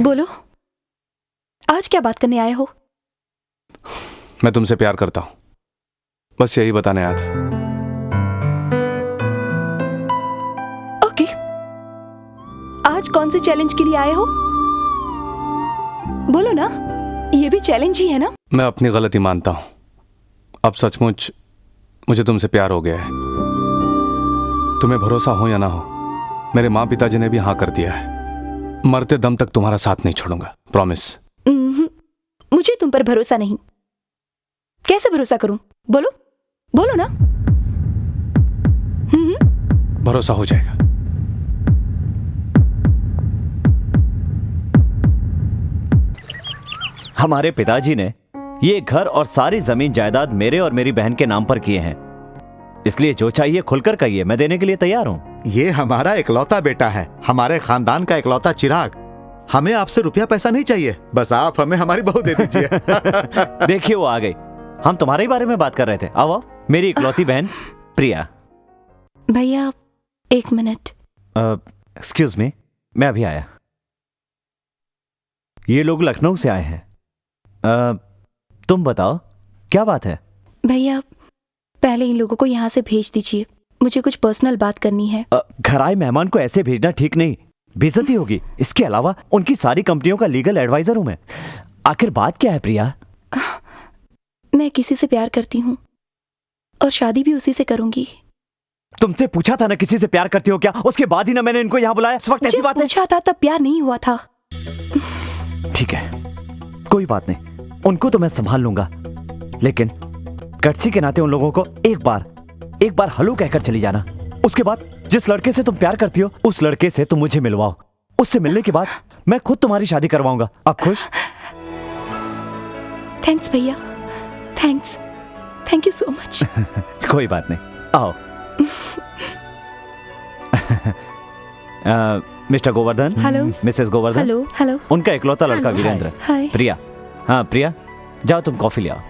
बोलो, आज क्या बात करने आए हो? मैं तुमसे प्यार करता हूं, बस यही बताने आया था। ओके, आज कौन से चैलेंज के लिए आए हो? बोलो ना, ये भी चैलेंज ही है ना? मैं अपनी गलती मानता हूं। अब सचमुच मुझे तुमसे प्यार हो गया है। तुम्हें भरोसा हो या ना हो, मेरे माँ पिताजी ने भी हाँ कर दिया है। मरते दम तक तुम्हारा साथ नहीं छोड़ूंगा, प्रॉमिस। मुझे तुम पर भरोसा नहीं। कैसे भरोसा करूं? बोलो, बोलो ना। भरोसा हो जाएगा। हमारे पिताजी ने ये घर और सारी जमीन जायदाद मेरे और मेरी बहन के नाम पर किए हैं, इसलिए जो चाहिए खुलकर कहिए, मैं देने के लिए तैयार हूं। ये हमारा इकलौता बेटा है, हमारे खानदान का इकलौता चिराग। हमें आपसे रुपया पैसा नहीं चाहिए, बस आप हमें हमारी बहू दे दीजिए। देखिए वो आ गई। हम तुम्हारे ही बारे में बात कर रहे थे। आओ आओ, मेरी इकलौती बहन प्रिया। भैया एक मिनट। एक्सक्यूज मी, मैं अभी आया। ये लोग लखनऊ से आए हैं। तुम बताओ क्या बात है? भैया पहले इन लोगों को यहाँ से भेज दीजिए, मुझे कुछ पर्सनल बात करनी है। घर आए मेहमान को ऐसे भेजना ठीक नहीं, बेइज्जती होगी। इसके अलावा उनकी सारी कंपनियों का लीगल एडवाइजर हूं मैं। आखिर बात क्या है प्रिया? मैं किसी से प्यार करती हूँ और शादी भी उसी से करूंगी। तुमसे पूछा था ना किसी से प्यार करती हो क्या, उसके बाद ही ना मैंने इनको यहाँ बुलाया। इस वक्त ऐसी बात है? पूछा था तब प्यार नहीं हुआ था। ठीक है, कोई बात नहीं, उनको तो मैं संभाल लूंगा, लेकिन कटसी के नाते उन लोगों को एक बार हेलो कहकर चली जाना। उसके बाद जिस लड़के से तुम प्यार करती हो उस लड़के से तुम मुझे मिलवाओ। उससे मिलने के बाद मैं खुद तुम्हारी शादी करवाऊंगा। आप खुश? थैंक्स भैया, thanks, thank you so much. कोई बात नहीं, आओ। Mister Govardhan. Hello. Mrs Govardhan. Hello. Hello. उनका इकलौता लड़का वीरेंद्र। हाय। प्रिया। हाँ प्रिया, जाओ तुम कॉफी ले आओ।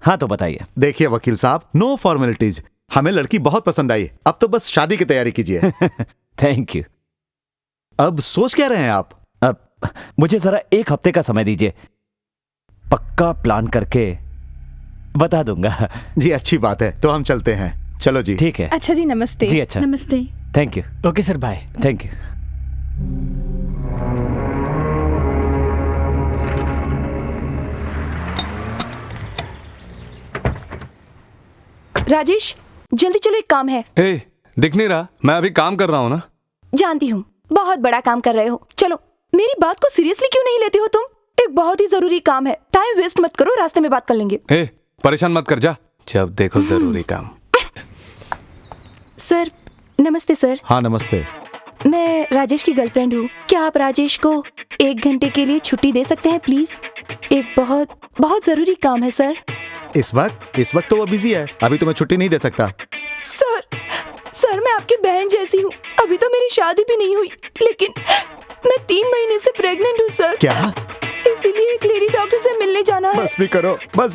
हाँ तो बताइए। देखिए वकील साहब, नो फॉर्मेलिटीज, हमें लड़की बहुत पसंद आई, अब तो बस शादी की तैयारी कीजिए। Thank you. अब सोच क्या रहे हैं आप? अब मुझे जरा एक हफ्ते का समय दीजिए, पक्का प्लान करके बता दूंगा। जी अच्छी बात है, तो हम चलते हैं। चलो जी। ठीक है। अच्छा जी, नमस्ते। जी अच्छा। नमस्ते। Thank you. Okay sir, bye. Thank you. Rajesh जल्दी चलो, एक काम है। हे, दिख नहीं रहा? मैं अभी काम कर रहा हूँ ना। जानती हूँ बहुत बड़ा काम कर रहे हो, चलो। मेरी बात को सीरियसली क्यों नहीं लेते हो तुम? एक बहुत ही जरूरी काम है, टाइम वेस्ट मत करो, रास्ते में बात कर लेंगे। हे, परेशान मत कर, जा। जब देखो जरूरी काम। सर नमस्ते। सर। हाँ नमस्ते। मैं राजेश की गर्लफ्रेंड हूँ। क्या आप राजेश को 1 घंटे के लिए छुट्टी दे सकते हैं प्लीज? एक बहुत बहुत जरूरी काम है सर। इस वक्त तो वो बिजी है, अभी तुम्हें छुट्टी नहीं दे सकता। सर मैं आपकी बहन जैसी हूँ, अभी तो मेरी शादी भी नहीं हुई, लेकिन मैं 3 महीने से प्रेग्नेंट हूँ सर। क्या? इसीलिए एक लेडी डॉक्टर से मिलने जाना है। बस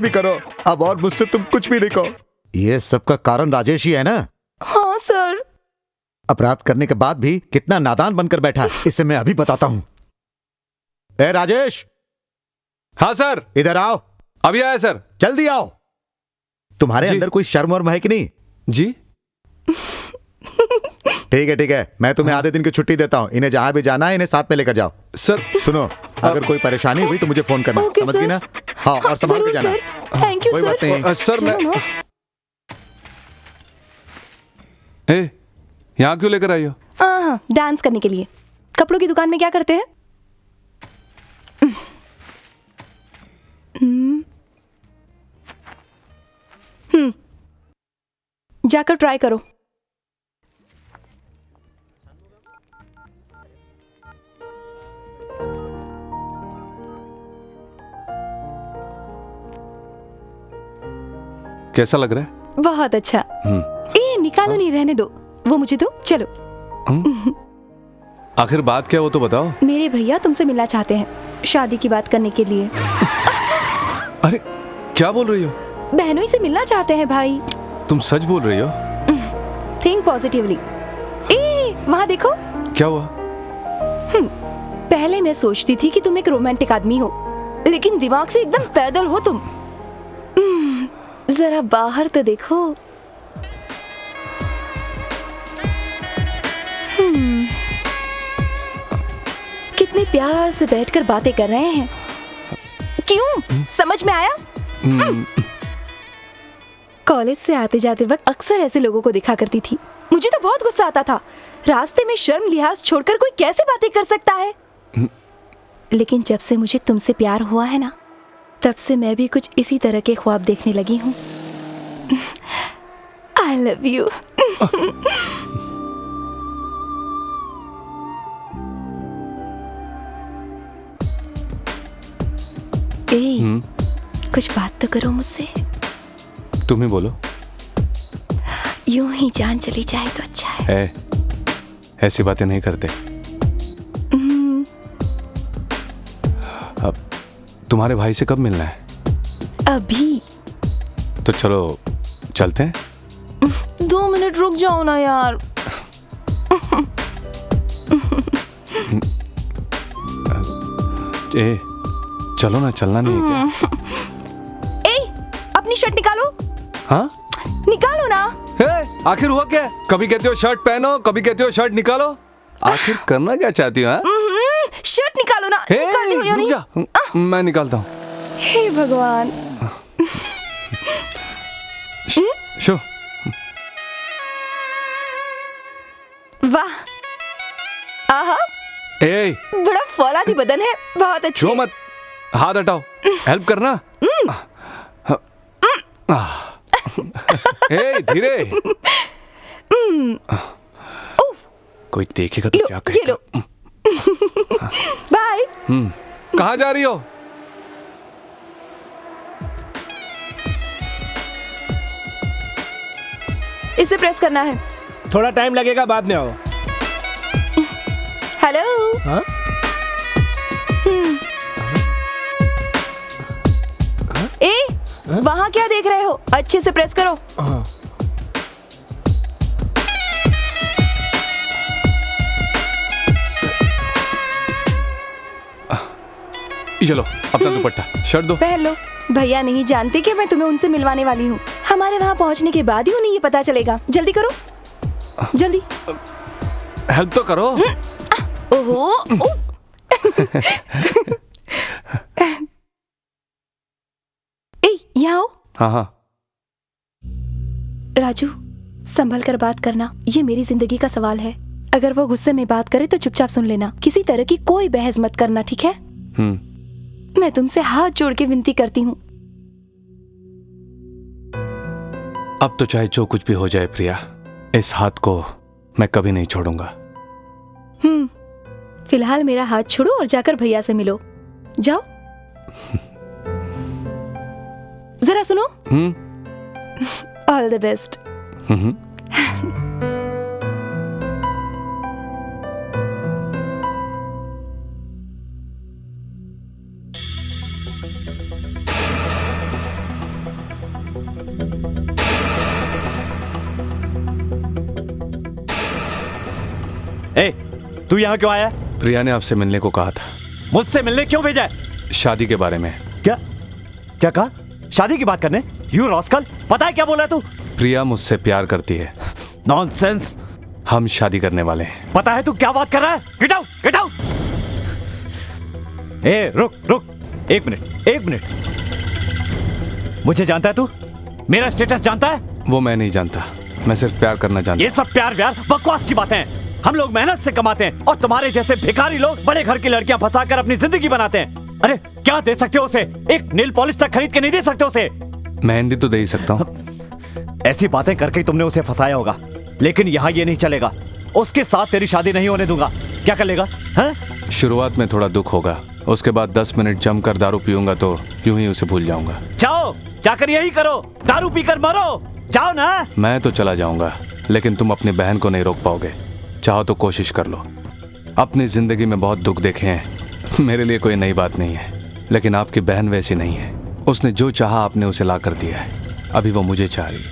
भी करो, अब और मुझसे तुम कुछ भी नहीं कहो। ये सबका कारण राजेश ही है ना? हाँ सर। अपराध करने के बाद भी कितना नादान बनकर बैठा है, इसे मैं अभी बताता हूं। ए राजेश, हाँ सर। इधर आओ। अभी आया सर। जल्दी आओ। तुम्हारे जी। अंदर कोई शर्म वर्म है कि नहीं? जी ठीक है, मैं तुम्हें आधे दिन की छुट्टी देता हूँ। इन्हें जहां भी जाना है इन्हें साथ में लेकर जाओ। सर। सुनो, अगर कोई परेशानी हुई तो मुझे फोन करना, ओके, समझ सर। गई ना? हाँ, और संभाल के जाना। थैंक यू कोई बात सर। नहीं। सर मैं चलो ना। ए, यहाँ क्यों लेकर आई हो? हाँ, डांस करने के लिए। कपड़ों की दुकान में क्या करते हैं? जाकर ट्राई करो। कैसा लग रहा है? बहुत अच्छा। ए निकालो नहीं, रहने दो, वो मुझे दो। चलो। आखिर बात क्या वो तो बताओ। मेरे भैया तुमसे मिलना चाहते हैं, शादी की बात करने के लिए। अरे क्या बोल रही हो? बहनों से मिलना चाहते हैं भाई। तुम सच बोल रही हो? Think positively. ए वहाँ देखो। क्या हुआ? पहले मैं सोचती थी कि तुम एक रोमांटिक आदमी हो, लेकिन दिमाग से एकदम पैदल हो तुम। जरा बाहर तो देखो। कितने प्यार से बैठकर बातें कर रहे हैं। क्यों? समझ में आया? कॉलेज से आते जाते वक्त अक्सर ऐसे लोगों को देखा करती थी। मुझे तो बहुत गुस्सा आता था। रास्ते में शर्म लिहाज छोड़कर कोई कैसे बातें कर सकता है? लेकिन जब से मुझे तुमसे प्यार हुआ है ना, तब से मैं भी कुछ इसी तरह के ख्वाब देखने लगी हूँ। I love you. ए, कुछ बात तो करो मुझसे। तुम ही बोलो। यूं ही जान चली जाए तो अच्छा है। ऐसी बातें नहीं करते। अब तुम्हारे भाई से कब मिलना है? अभी। तो चलो चलते हैं। 2 मिनट रुक जाओ ना यार। ए, चलो ना, चलना नहीं है क्या? ए, अपनी शर्ट निकालो। हाँ? निकालो ना। आखिर हुआ क्या? कभी कहते हो शर्ट पहनो, कभी कहते हो शर्ट निकालो। आखिर करना क्या चाहती हो? शर्ट निकालो ना। निकालनी हो या रुक नहीं? जा, मैं निकालता हूँ। हे भगवान। शो। वाह, आहा, ए, बड़ा फौलादी बदन है। बहुत अच्छे। शो मत, हाथ हटाओ, हेल्प करना। ए, धीरे। कोई देखेगा तो क्या ये लो। बाय। कहाँ जा रही हो? इसे प्रेस करना है। थोड़ा टाइम लगेगा, बाद में आओ। हेलो। हाँ? ए, वहाँ क्या देख रहे हो? अच्छे से प्रेस करो। हाँ। चलो, अपना दुपट्टा, शर्ट दो। पहन लो। भैया नहीं जानते कि मैं तुम्हें उनसे मिलवाने वाली हूँ। हमारे वहाँ पहुँचने के बाद ही उन्हें ये पता चलेगा। जल्दी करो, जल्दी। हेल्प तो करो। ओहो। ए, यहाँ आओ। हाँ हाँ। राजू, संभल कर बात करना। ये मेरी जिंदगी का सवाल है। अगर वो गुस्से में बात करे तो चुपचाप सुन लेना। किसी तरह की कोई बहस मत करना, ठीक है? मैं तुमसे हाथ जोड़ के विनती करती हूँ। अब तो चाहे जो कुछ भी हो जाए प्रिया, इस हाथ को मैं कभी नहीं छोड़ूंगा। फिलहाल मेरा हाथ छोड़ो और जाकर भैया से मिलो। जाओ। जरा सुनो। All the best. ए, तू यहाँ क्यों आया? प्रिया ने आपसे मिलने को कहा था। मुझसे मिलने क्यों भेजा है? शादी के बारे में। क्या क्या कहा? शादी की बात करने? यू रॉस्कल, पता है क्या बोला तू? प्रिया मुझसे प्यार करती है। नॉनसेंस। हम शादी करने वाले हैं। पता है तू क्या बात कर रहा है? Get out, get out. ए, रुक रुक, एक मिनट। मुझे जानता है तू? मेरा स्टेटस जानता है? वो मैं नहीं जानता, मैं सिर्फ प्यार करना जानता। ये सब प्यार व्यार बकवास की बातें हैं। हम लोग मेहनत से कमाते हैं और तुम्हारे जैसे भिखारी लोग बड़े घर की लड़कियां फंसाकर अपनी जिंदगी बनाते हैं। अरे क्या दे सकते हो उसे? एक नील पॉलिश तक खरीद के नहीं दे सकते उसे? मेहंदी तो दे ही सकता हूँ। ऐसी बातें करके तुमने उसे फंसाया होगा, लेकिन यहाँ ये नहीं चलेगा। उसके साथ तेरी शादी नहीं होने दूंगा। क्या कर लेगा? हाँ? शुरुआत में थोड़ा दुख होगा, उसके बाद 10 मिनट जमकर दारू पीऊंगा तो यूं ही उसे भूल जाऊंगा। जाओ, जाकर यही करो, दारू पीकर मरो। जाओ ना। मैं तो चला जाऊंगा, लेकिन तुम अपनी बहन को नहीं रोक पाओगे। चाहो तो कोशिश कर लो। अपनी जिंदगी में बहुत दुख देखे हैं, मेरे लिए कोई नई बात नहीं है, लेकिन आपकी बहन वैसी नहीं है। उसने जो चाहा आपने उसे ला कर दिया है, अभी वो मुझे चाह रही।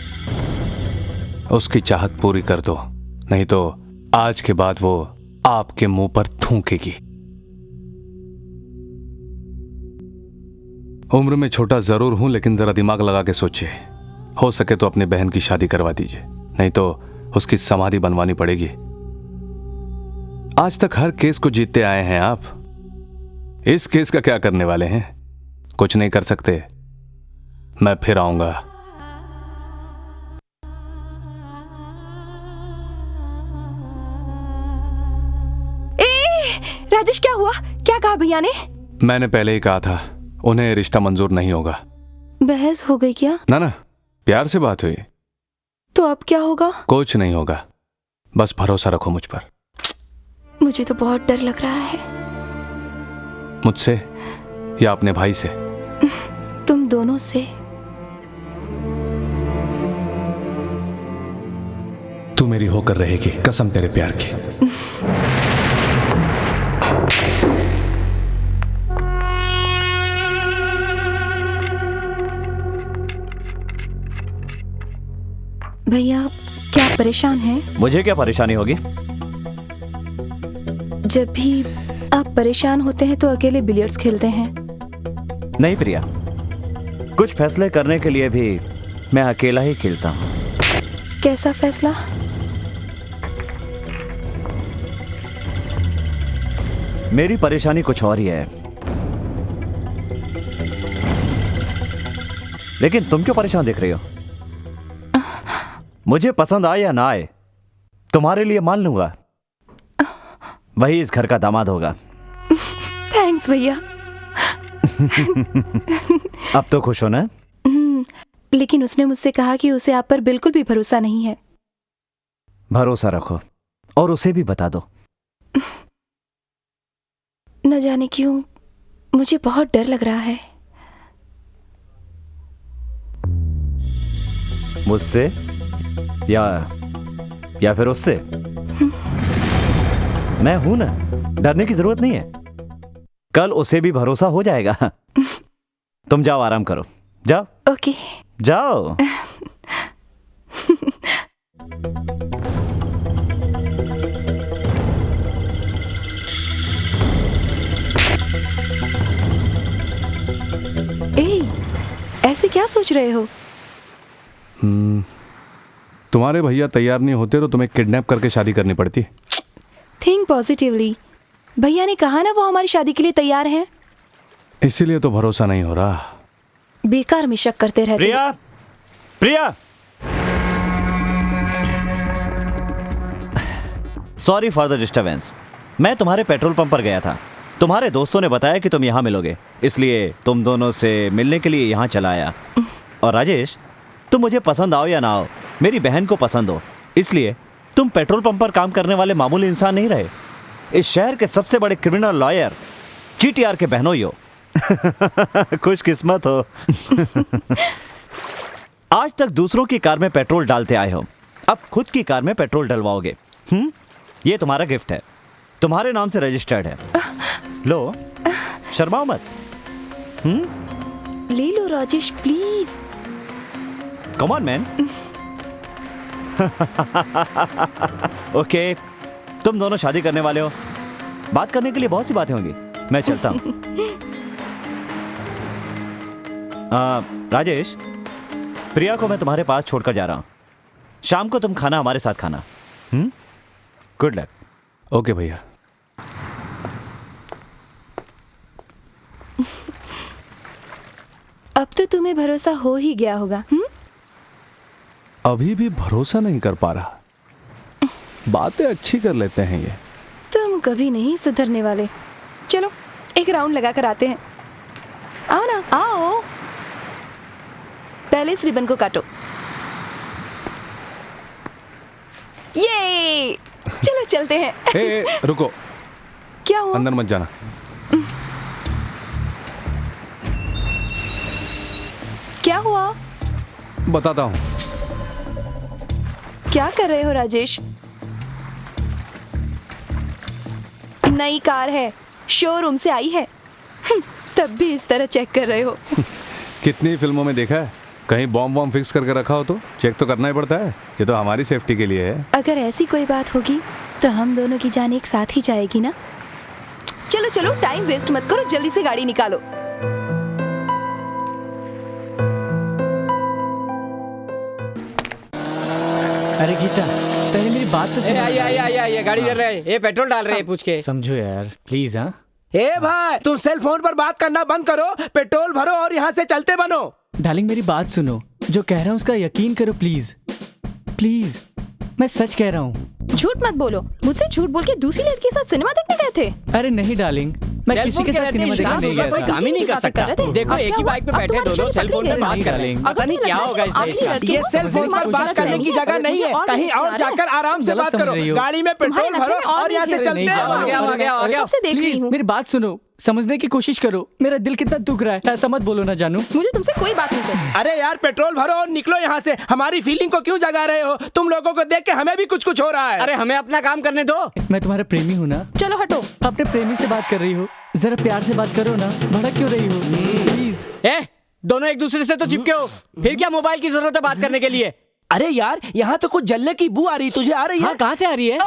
उसकी चाहत पूरी कर दो, नहीं तो आज के बाद वो आपके मुंह पर थूकेगी। उम्र में छोटा जरूर हूं, लेकिन जरा दिमाग लगा के सोचिए। हो सके तो अपनी बहन की शादी करवा दीजिए, नहीं तो उसकी समाधि बनवानी पड़ेगी। आज तक हर केस को जीतते आए हैं आप, इस केस का क्या करने वाले हैं? कुछ नहीं कर सकते। मैं फिर आऊंगा। राजेश, क्या हुआ? क्या कहा भैया ने? मैंने पहले ही कहा था, उन्हें रिश्ता मंजूर नहीं होगा। बहस हो गई क्या? ना, प्यार से बात हुई। तो अब क्या होगा? कुछ नहीं होगा, बस भरोसा रखो मुझ पर। मुझे तो बहुत डर लग रहा है। मुझसे या अपने भाई से? तुम दोनों से। तू मेरी होकर रहेगी, कसम तेरे प्यार की। भैया, क्या परेशान हैं? मुझे क्या परेशानी होगी? जब भी आप परेशान होते हैं तो अकेले बिलियर्ड्स खेलते हैं। नहीं प्रिया, कुछ फैसले करने के लिए भी मैं अकेला ही खेलता हूँ। कैसा फैसला? मेरी परेशानी कुछ और ही है, लेकिन तुम क्यों परेशान दिख रही हो? मुझे पसंद आए या ना आए, तुम्हारे लिए मान लूंगा। वही इस घर का दामाद होगा। थैंक्स भैया। अब तो खुश हो ना? लेकिन उसने मुझसे कहा कि उसे आप पर बिल्कुल भी भरोसा नहीं है। भरोसा रखो और उसे भी बता दो। न जाने क्यों मुझे बहुत डर लग रहा है। मुझसे या फिर उससे? मैं हूं ना, डरने की जरूरत नहीं है। कल उसे भी भरोसा हो जाएगा। तुम जाओ, आराम करो, जाओ। ओके, जाओ। ऐसे क्या सोच रहे हो? तुम्हारे भैया तैयार नहीं होते तो तुम्हें किडनैप करके शादी करनी पड़ती। Think positively. भैया ने कहा ना वो हमारी शादी के लिए तैयार हैं। इसीलिए तो भरोसा नहीं हो रहा। बेकार में शक करते रहते। प्रिया, प्रिया, सॉरी फॉर द डिस्टर्बेंस। मैं तुम्हारे पेट्रोल पंप पर गया था। तुम्हारे दोस्तों ने बताया कि तुम यहाँ मिलोगे, इसलिए तुम दोनों से मिलने के लिए यहाँ चला आया। और राजेश, तुम मुझे पसंद आओ या ना आओ, मेरी बहन को पसंद हो, इसलिए तुम पेट्रोल पंप पर काम करने वाले मामूली इंसान नहीं रहे। इस शहर के सबसे बड़े क्रिमिनल लॉयर GTR के बहनोई हो। खुशकिस्मत हो। आज तक दूसरों की कार में पेट्रोल डालते आए हो, अब खुद की कार में पेट्रोल डलवाओगे। ये तुम्हारा गिफ्ट है, तुम्हारे नाम से रजिस्टर्ड है। लो, शर्माओ मत। ले लो Rajesh, please. Come on man. Okay, तुम दोनों शादी करने वाले हो, बात करने के लिए बहुत सी बातें होंगी। मैं चलता हूँ। राजेश, प्रिया को मैं तुम्हारे पास छोड़कर जा रहा हूँ। शाम को तुम खाना हमारे साथ खाना। Good luck. ओके भैया। अब तो तुम्हें भरोसा हो ही गया होगा। अभी भी भरोसा नहीं कर पा रहा। बातें अच्छी कर लेते हैं ये। तुम कभी नहीं सुधरने वाले। चलो एक राउंड लगा कर आते हैं। आओ ना, आओ। पहले इस रिबन को काटो। ये चलो चलते हैं। ए, रुको। क्या हुआ? अंदर मत जाना। क्या हुआ? बताता हूँ। क्या कर रहे हो राजेश? नई कार है, शोरूम से आई है, तब भी इस तरह चेक कर रहे हो। कितनी फिल्मों में देखा है, कहीं बॉम्ब फिक्स करके रखा हो तो चेक तो करना ही पड़ता है। ये तो हमारी सेफ्टी के लिए है। अगर ऐसी कोई बात होगी तो हम दोनों की जान एक साथ ही जाएगी ना। चलो चलो, टाइम वेस्ट मत करो, जल्दी से गाड़ी निकालो। अरे गीता, पहले मेरी बात तो सुनो। ये गाड़ी चल रहा है, ये पेट्रोल डाल रहे हैं, पूछ के समझो यार प्लीज। हाँ ए भाई, तुम सेल फोन पर बात करना बंद करो, पेट्रोल भरो और यहाँ से चलते बनो। डार्लिंग मेरी बात सुनो, जो कह रहा हूँ उसका यकीन करो प्लीज प्लीज। मैं सच कह रहा हूँ। झूठ मत बोलो। मुझसे झूठ बोल के दूसरी लड़की के साथ सिनेमा देखने गए थे? अरे नहीं डार्लिंग, मैं किसी के साथ सिनेमा देखने नहीं गया कोई था। काम ही नहीं कर सकता। देखो एक ही बाइक पे बैठे दोनों सेल फोन पे बात कर रहे हैं। पता नहीं क्या होगा इस देश का। ये सेल फोन पर बात करने की जगह नहीं है, कहीं और जाकर आराम से बात करो। गाड़ी में पेट्रोल भरो और यहाँ से चलते हैं। कब से देख रही प्लीज हूँ। मेरी बात सुनो, समझने की कोशिश करो। मेरा दिल कितना दुख रहा है। ऐसा मत बोलो ना जानू। मुझे तुमसे कोई बात नहीं करनी। अरे यार, पेट्रोल भरो और निकलो यहाँ से। हमारी फीलिंग को क्यों जगा रहे हो? तुम लोगों को देख के हमें भी कुछ कुछ हो रहा है। अरे हमें अपना काम करने दो। मैं तुम्हारा प्रेमी हूँ ना। चलो हटो। अपने प्रेमी से बात कर रही हो, जरा प्यार से बात करो ना। भड़क क्यों रही हो? प्लीज। दोनों एक दूसरे से तो चिपके हो, फिर क्या मोबाइल की जरूरत है बात करने के लिए? अरे यार, यहाँ तो कुछ जलने की बू आ रही, तुझे आ रही है? हाँ, कहाँ से आ रही है?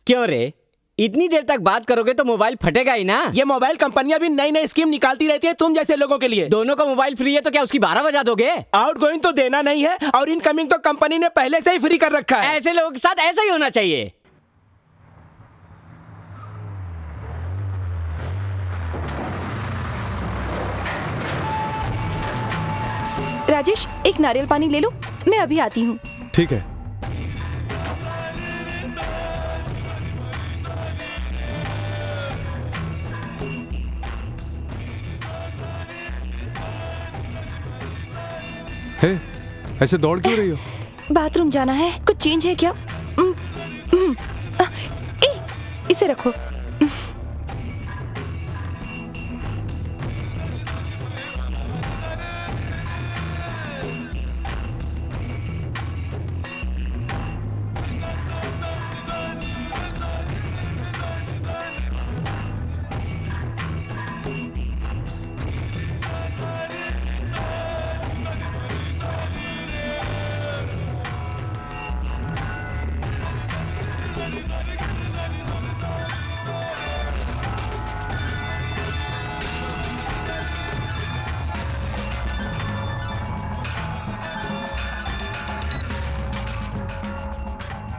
क्यों रे, इतनी देर तक बात करोगे तो मोबाइल फटेगा ही ना। ये मोबाइल कंपनियां भी नई नई स्कीम निकालती रहती है तुम जैसे लोगों के लिए। दोनों का मोबाइल फ्री है तो क्या उसकी 12 बजा दोगे? आउट गोइंग तो देना नहीं है और इनकमिंग तो कंपनी ने पहले से ही फ्री कर रखा है। ऐसे लोगों के साथ ऐसा ही होना चाहिए। राजेश, एक नारियल पानी ले लो, मैं अभी आती हूँ। ठीक है। हे, ऐसे दौड़ क्यों रही हो? बाथरूम जाना है, कुछ चेंज है क्या? इसे रखो।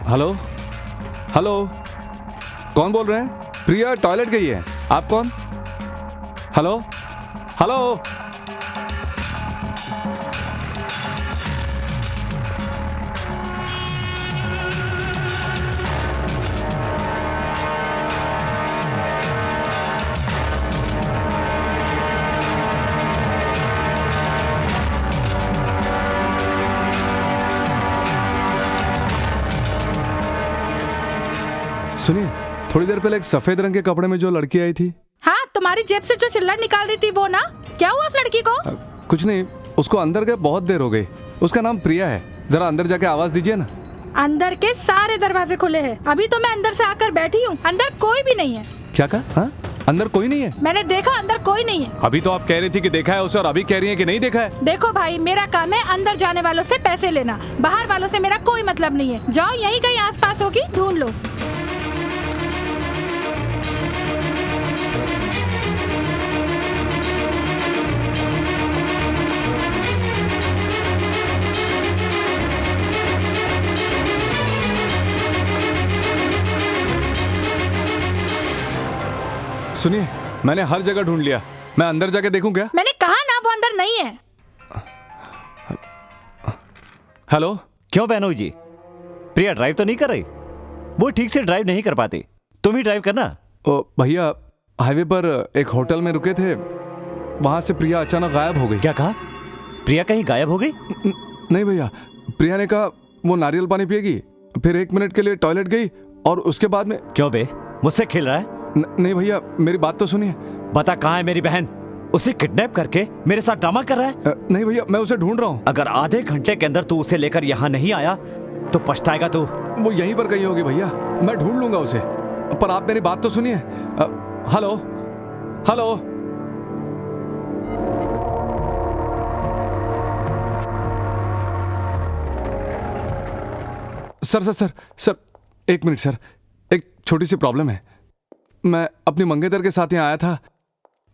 हेलो हेलो, कौन बोल रहे हैं? प्रिया टॉयलेट गई है। आप कौन? Hello hello. सुनिए, थोड़ी देर पहले एक सफेद रंग के कपड़े में जो लड़की आई थी। हाँ, तुम्हारी जेब से जो चिल्लड़ निकाल रही थी वो ना? क्या हुआ उस लड़की को? कुछ नहीं, उसको अंदर गए बहुत देर हो गई। उसका नाम प्रिया है। जरा अंदर जाके आवाज दीजिए ना। अंदर के सारे दरवाजे खुले हैं। अभी तो मैं अंदर से आकर बैठी हूँ, अंदर कोई भी नहीं है। क्या कहा? हाँ? अंदर कोई नहीं है? मैंने देखा अंदर कोई नहीं है। अभी तो आप कह रही थी कि देखा है उसे और अभी कह रही है कि नहीं देखा है। देखो भाई, मेरा काम है अंदर जाने वालों से पैसे लेना, बाहर वालों से मेरा कोई मतलब नहीं है। जाओ, यहीं कहीं आसपास होगी, ढूंढ लो। सुनिए, मैंने हर जगह ढूंढ लिया, मैं अंदर जाके देखूं क्या? मैंने कहा ना, वो अंदर नहीं है। हेलो? क्यों बहनोई जी, प्रिया ड्राइव तो नहीं कर रही? वो ठीक से ड्राइव नहीं कर पाती, तुम ही ड्राइव करना। ओ भैया, हाईवे पर एक होटल में रुके थे, वहां से प्रिया अचानक गायब हो गई। क्या कहा? प्रिया कहीं गायब हो गई? नहीं भैया, प्रिया ने कहा वो नारियल पानी पिएगी, फिर 1 मिनट के लिए टॉयलेट गई और उसके बाद में। क्यों बे, मुझसे खेल रहा है? नहीं भैया, मेरी बात तो सुनिए। बता कहाँ है मेरी बहन? उसे किडनैप करके मेरे साथ ड्रामा कर रहा है? नहीं भैया, मैं उसे ढूंढ रहा हूँ। अगर आधे घंटे के अंदर तू उसे लेकर यहाँ नहीं आया तो पछताएगा तू। वो यहीं पर कहीं होगी भैया, मैं ढूंढ लूंगा उसे, पर आप मेरी बात तो सुनिए। Hello? Hello? Sir 1 minute sir, एक छोटी सी प्रॉब्लम है। मैं अपनी मंगेतर के साथ यहाँ आया था,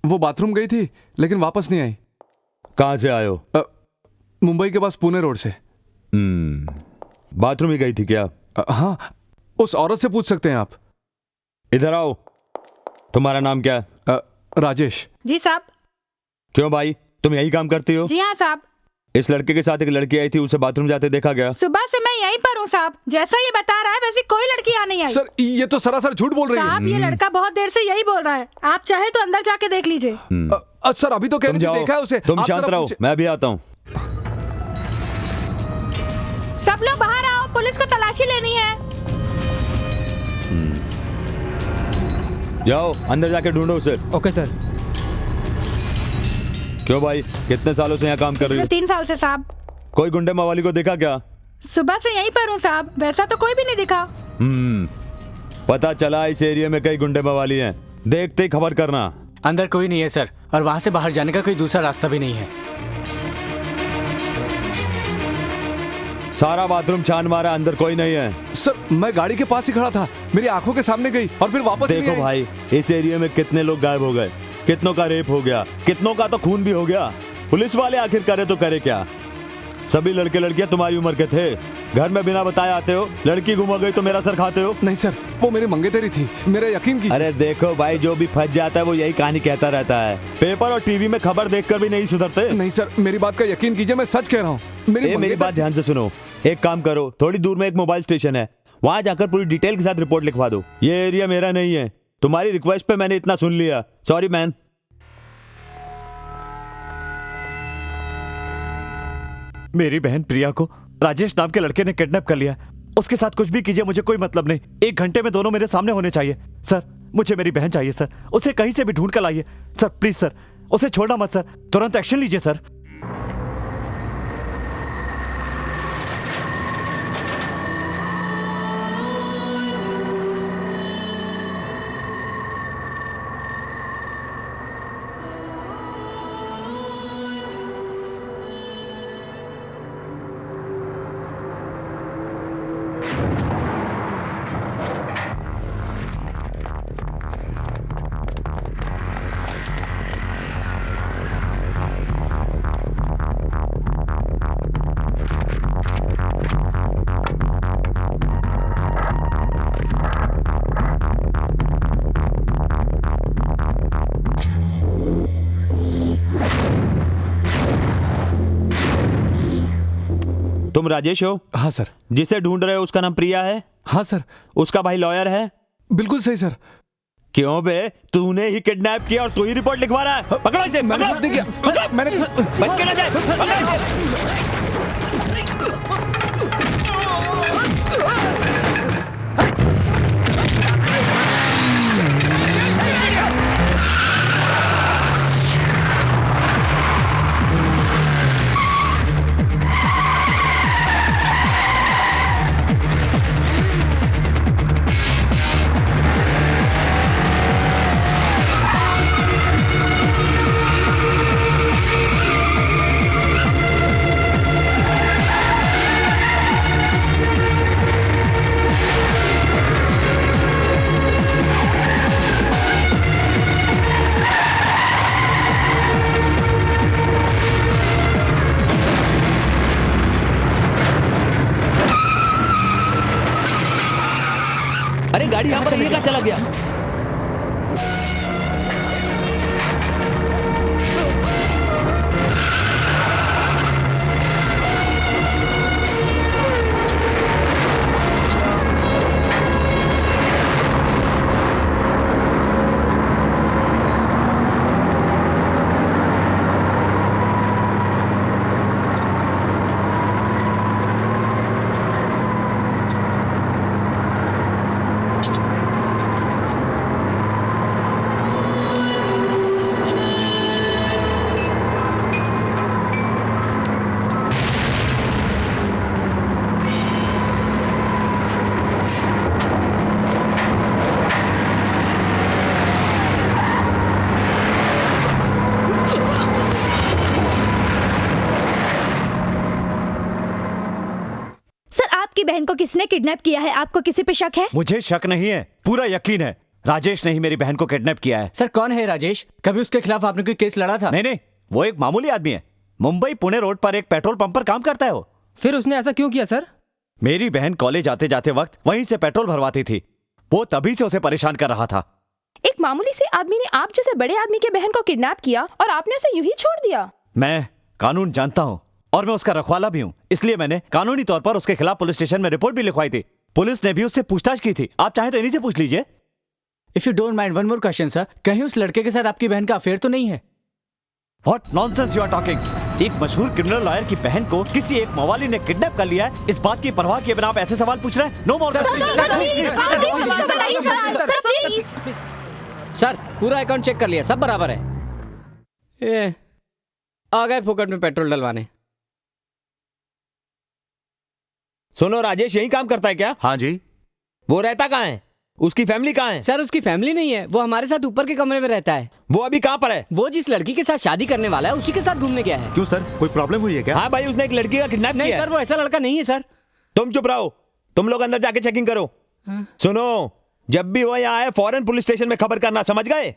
वो बाथरूम गई थी लेकिन वापस नहीं आई। कहाँ से आए हो? मुंबई के पास पुणे रोड से। बाथरूम ही गई थी क्या? हाँ, उस औरत से पूछ सकते हैं आप। इधर आओ। तुम्हारा नाम क्या है? राजेश। जी साहब। क्यों भाई, तुम यही काम करती हो? जी हाँ साहब। इस लड़के के साथ एक लड़की आई थी, उसे बाथरूम जाते देखा गया? सुबह से मैं यहीं पर हूँ साहब, जैसा ये बता रहा है वैसी कोई लड़की यहाँ नहीं आई। सर ये तो सरासर झूठ बोल रही है। साहब, ये लड़का बहुत देर से यही बोल रहा है, आप चाहे तो अंदर जाके देख लीजिए। सर अभी तो कह रही थी देखा है उसे। तुम शांत रहो, मैं भी आता हूँ। सब लोग बाहर आओ, पुलिस को तलाशी लेनी है। जाओ अंदर जाके ढूंढो उसे। Okay sir. क्यों भाई, कितने सालों से यहाँ काम कर रही हो? 3 साल से साहब। कोई गुंडे मवाली को देखा क्या? सुबह से यहीं पर हूँ साहब, वैसा तो कोई भी नहीं दिखा। पता चला इस एरिया में कई गुंडे मवाली हैं, देखते ही खबर करना। अंदर कोई नहीं है सर, और वहाँ से बाहर जाने का कोई दूसरा रास्ता भी नहीं है। सारा बाथरूम छान मारा, अंदर कोई नहीं है। सर मैं गाड़ी के पास ही खड़ा था, मेरी आंखों के सामने गई और फिर वापस नहीं आई। देखो भाई, इस एरिया में कितने लोग गायब हो गए, कितनों का रेप हो गया, कितनों का तो खून भी हो गया। पुलिस वाले आखिर करे तो करे क्या? सभी लड़के लड़कियां तुम्हारी उम्र के थे, घर में बिना बताए आते हो, लड़की गुम हो गई तो मेरा सर खाते हो। नहीं सर, वो मेरी मंगेतरी थी, मेरा यकीन कीजिए। अरे देखो भाई, जो भी फंस जाता है वो यही कहानी कहता रहता है, पेपर और टीवी में खबर देखकर भी नहीं सुधरते। नहीं सर, मेरी बात का यकीन कीजिए, मैं सच कह रहा हूँ। मेरी बात ध्यान से सुनो, एक काम करो, थोड़ी दूर में एक मोबाइल स्टेशन है, वहां जाकर पूरी डिटेल के साथ रिपोर्ट लिखवा दो। ये एरिया मेरा नहीं है, तुम्हारी रिक्वेस्ट पे मैंने इतना सुन लिया, सॉरी मैन। मेरी बहन प्रिया को राजेश नाम के लड़के ने किडनैप कर लिया। उसके साथ कुछ भी कीजिए, मुझे कोई मतलब नहीं। 1 घंटे में दोनों मेरे सामने होने चाहिए। सर, मुझे मेरी बहन चाहिए सर, उसे कहीं से भी ढूंढ कर लाइए सर, प्लीज सर, उसे छोड़ना मत सर, तुरंत एक्शन लीजिए सर। तुम राजेश हो? हाँ सर। जिसे ढूंढ रहे हो उसका नाम प्रिया है? हाँ सर। उसका भाई लॉयर है? बिल्कुल सही सर। क्यों बे, तूने ही किडनैप किया और तू ही रिपोर्ट लिखवा रहा है? पकड़ो इसे, मैंने पकड़ो। कुछ नहीं किया। मैंने बच के ना जाए, पकड़ो इसे। कहाँ चला गया? आपकी बहन को किसने किडनैप किया है? आपको किसी पे शक है? मुझे शक नहीं है, पूरा यकीन है। राजेश ने ही मेरी बहन को किडनैप किया है। सर कौन है राजेश? कभी उसके खिलाफ आपने कोई केस लड़ा था? नहीं, वो एक मामूली आदमी है। मुंबई पुणे रोड पर एक पेट्रोल पंप पर काम करता है वो। फिर उसने ऐसा क्यों किया सर? मेरी बहन कॉलेज आते जाते वक्त वहीं से पेट्रोल भरवाती थी। वो तभी से उसे परेशान कर रहा था। एक मामूली से आदमी ने आप जैसे बड़े आदमी के बहन को किडनैप किया और आपने उसे यूं ही छोड़ दिया। मैं कानून जानता हूँ और मैं उसका रखवाला भी हूँ, इसलिए मैंने कानूनी तौर पर उसके खिलाफ पुलिस स्टेशन में रिपोर्ट भी लिखवाई थी। पुलिस ने भी उससे पूछताछ की थी। आप चाहें तो इन्हीं से पूछ लीजिए। If you don't mind, one more question sir. कहीं उस लड़के के साथ आपकी बहन का अफेयर तो नहीं है? What nonsense you are talking? एक मशहूर क्रिमिनल लॉयर की बहन को किसी एक मवाली ने किडनैप कर लिया है। इस बात की परवाह किए बिना आप ऐसे सवाल पूछ रहे हैं? नो मोर। सर पूरा अकाउंट चेक कर लिया, सब बराबर है। आ गए फोकट में पेट्रोल डलवाने। सुनो, राजेश यही काम करता है क्या? हाँ जी। वो रहता कहाँ है? उसकी फैमिली कहाँ है? सर उसकी फैमिली नहीं है, वो हमारे साथ ऊपर के कमरे में रहता है। वो अभी कहाँ पर है? वो जिस लड़की के साथ शादी करने वाला है उसी के साथ घूमने गया है। क्यों सर, कोई प्रॉब्लम हुई है क्या? हाँ भाई, उसने एक लड़की का किडनैप नहीं किया है। सर, वो ऐसा लड़का नहीं है सर। तुम चुप रहो, तुम लोग अंदर जाके चेकिंग करो। सुनो, जब भी वो यहाँ आए फौरन पुलिस स्टेशन में खबर करना, समझ गए?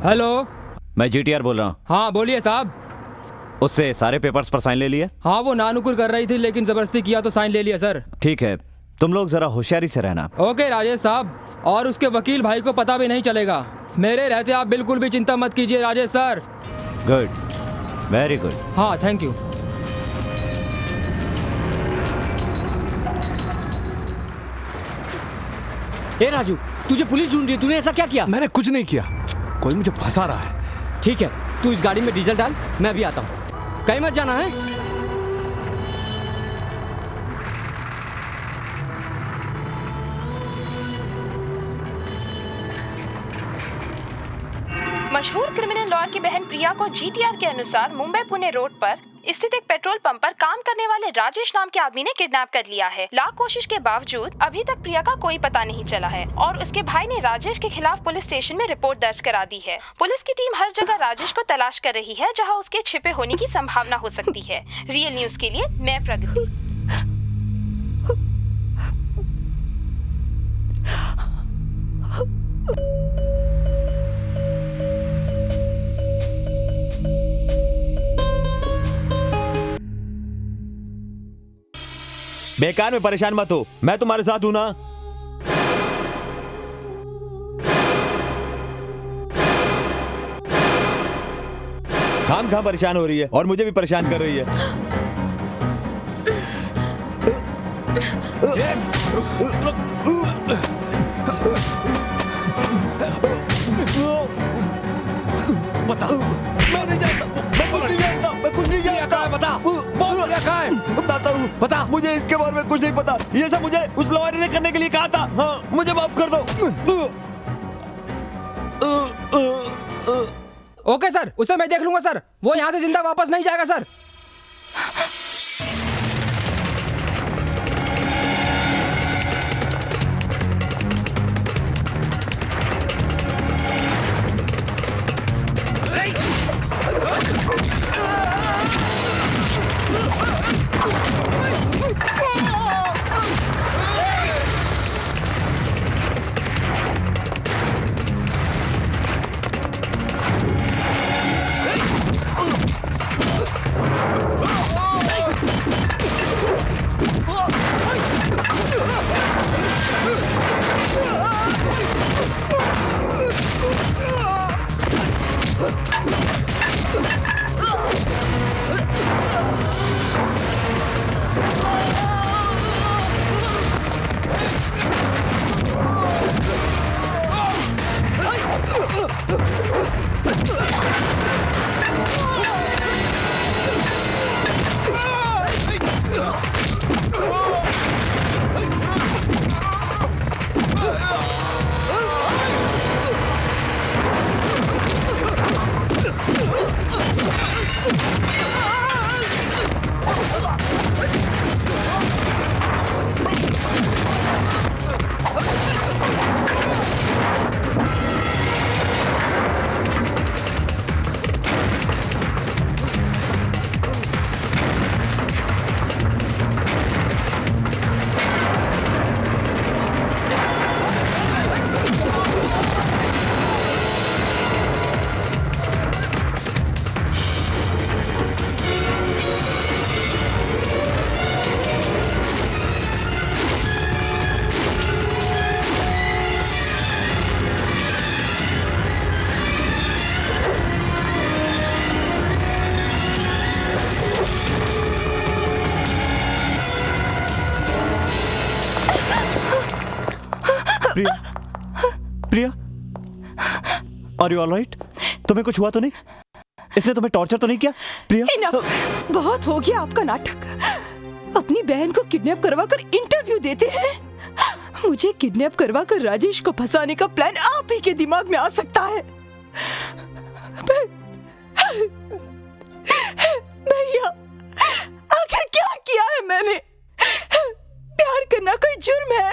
हेलो, मैं जीटीआर बोल रहा हूँ। हाँ बोलिए साहब। उससे सारे पेपर्स पर साइन ले लिए? हाँ वो नानुकुर कर रही थी लेकिन जबरदस्ती किया तो साइन ले लिया सर। ठीक है, तुम लोग जरा होशियारी से रहना। ओके राजेश साहब, और उसके वकील भाई को पता भी नहीं चलेगा। मेरे रहते आप बिल्कुल भी चिंता मत कीजिए Rajesh sir. Good, very good. हाँ थैंक यू। ए राजू, तुझे पुलिस ढूंढ रही है, तूने ऐसा क्या किया? मैंने कुछ नहीं किया, कोई मुझे फंसा रहा है। ठीक है, तू इस गाड़ी में डीजल डाल, मैं भी आता हूँ। कहीं मत जाना है। मशहूर क्रिमिनल लॉयर की बहन प्रिया को जीटीआर के अनुसार मुंबई पुणे रोड पर स्थित एक पेट्रोल पंप पर काम करने वाले राजेश नाम के आदमी ने किडनैप कर लिया है। लाख कोशिश के बावजूद अभी तक प्रिया का कोई पता नहीं चला है और उसके भाई ने राजेश के खिलाफ पुलिस स्टेशन में रिपोर्ट दर्ज करा दी है। पुलिस की टीम हर जगह राजेश को तलाश कर रही है जहां उसके छिपे होने की संभावना हो सकती है। रियल न्यूज के लिए मैं प्रगति। बेकार में परेशान मत हो, मैं तुम्हारे साथ हूं ना। खाम खा परेशान हो रही है और मुझे भी परेशान कर रही है। बता, मैं नहीं जानता, मैं कुछ नहीं जानता, मैं कुछ नहीं जानता। बता, बोल क्या कहा है? बताता हूँ, बता। मुझे इसके बारे में कुछ नहीं पता। ये सब मुझे उस लॉयर ने करने के लिए कहा था। हाँ, मुझे माफ कर दो। ओके सर, उसे मैं देख लूंगा सर। वो यहाँ से जिंदा वापस नहीं जाएगा sir. Priya, are you alright? तुम्हें कुछ हुआ तो नहीं? इसने तुम्हें टॉर्चर तो नहीं किया? प्रिया, इनफ, बहुत हो गया आपका नाटक। अपनी बहन को किडनैप करवाकर इंटरव्यू देते हैं। मुझे किडनैप करवाकर राजेश को फंसाने का प्लान आप ही के दिमाग में आ सकता है। भैया, आखिर क्या किया है मैंने? प्यार करना कोई जुर्म है?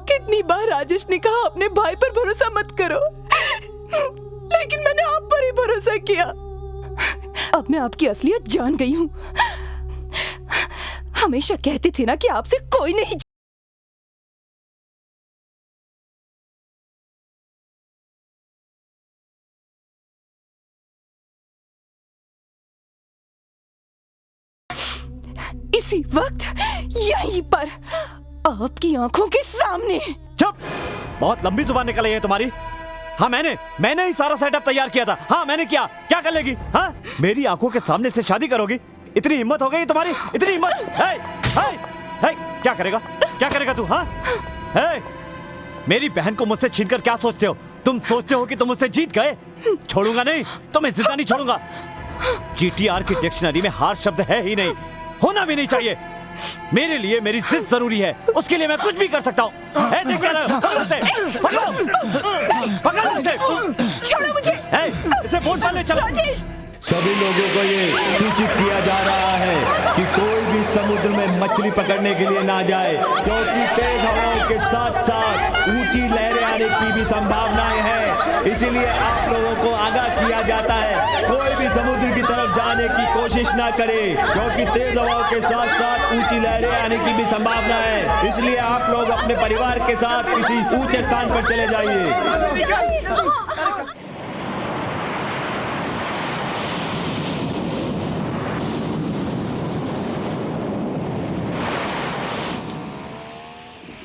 कितनी बार राजेश ने कहा अपने भाई पर भरोसा मत करो, लेकिन मैंने आप पर ही भरोसा किया। अब मैं आपकी असलियत जान गई हूं। हमेशा कहते थे ना कि आपसे कोई नहीं। इसी वक्त यहीं पर आपकी आंखों के सामने। चुप! बहुत लंबी जुबान निकल आई है तुम्हारी। हाँ, मैंने ही सारा सेटअप तैयार किया था। हाँ, मैंने किया। क्या कर लेगी? हाँ, मेरी आंखों के सामने से शादी करोगी? इतनी हिम्मत हो गई तुम्हारी? इतनी हिम्मत? क्या करेगा तू? हाँ, मेरी बहन को मुझसे छीनकर क्या सोचते हो? तुम सोचते हो कि तुम मुझसे जीत गए? छोड़ूंगा नहीं, तुम्हें जिंदा नहीं छोड़ूंगा। GTR की डिक्शनरी में हार शब्द है ही नहीं, होना भी नहीं चाहिए। मेरे लिए मेरी जिद जरूरी है, उसके लिए मैं कुछ भी कर सकता हूँ। छोड़ो मुझे। इसे वोट डालने चलो। राजेश, सभी लोगों को ये सूचित किया जा रहा है कि कोई भी समुद्र में मछली पकड़ने के लिए ना जाए, क्योंकि तेज हवाओं के साथ साथ ऊंची लहरें आने की भी संभावनाएं हैं। इसीलिए आप लोगों को आगाह किया जाता है, कोई भी समुद्र की तरफ जाने की कोशिश ना करे, क्योंकि तेज हवाओं के साथ साथ ऊंची लहरें आने की भी संभावना है। इसलिए आप लोग अपने परिवार के साथ किसी ऊंचे स्थान पर चले जाइए।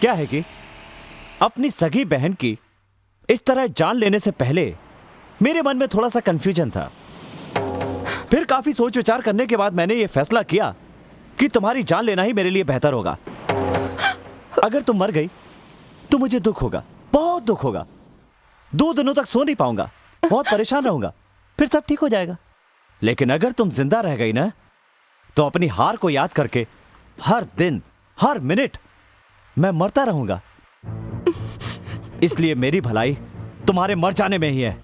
क्या है कि अपनी सगी बहन की इस तरह जान लेने से पहले मेरे मन में थोड़ा सा कंफ्यूजन था। फिर काफी सोच विचार करने के बाद मैंने यह फैसला किया कि तुम्हारी जान लेना ही मेरे लिए बेहतर होगा। अगर तुम मर गई तो मुझे दुख होगा, बहुत दुख होगा। 2 दिनों तक सो नहीं पाऊंगा, बहुत परेशान रहूंगा। फिर सब ठीक हो जाएगा। लेकिन अगर तुम जिंदा रह गई ना, तो अपनी हार को याद करके हर दिन, हर मिनट मैं मरता रहूंगा। इसलिए मेरी भलाई तुम्हारे मर जाने में ही है।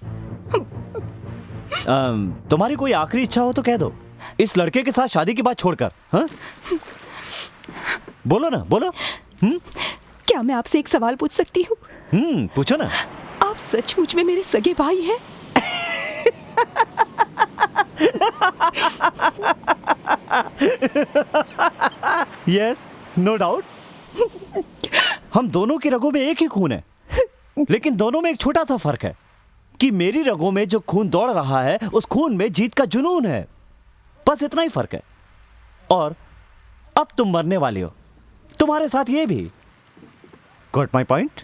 तुम्हारी कोई आखिरी इच्छा हो तो कह दो, इस लड़के के साथ शादी की बात छोड़कर। हाँ, बोलो ना, बोलो। क्या मैं आपसे एक सवाल पूछ सकती हूँ? पूछो ना। आप सचमुच में मेरे सगे भाई हैं? Yes, no doubt. हम दोनों की रगों में एक ही खून है, लेकिन दोनों में एक छोटा सा फर्क है कि मेरी रगों में जो खून दौड़ रहा है, उस खून में जीत का जुनून है। बस इतना ही फर्क है। और अब तुम मरने वाली हो, तुम्हारे साथ ये भी। Got my point?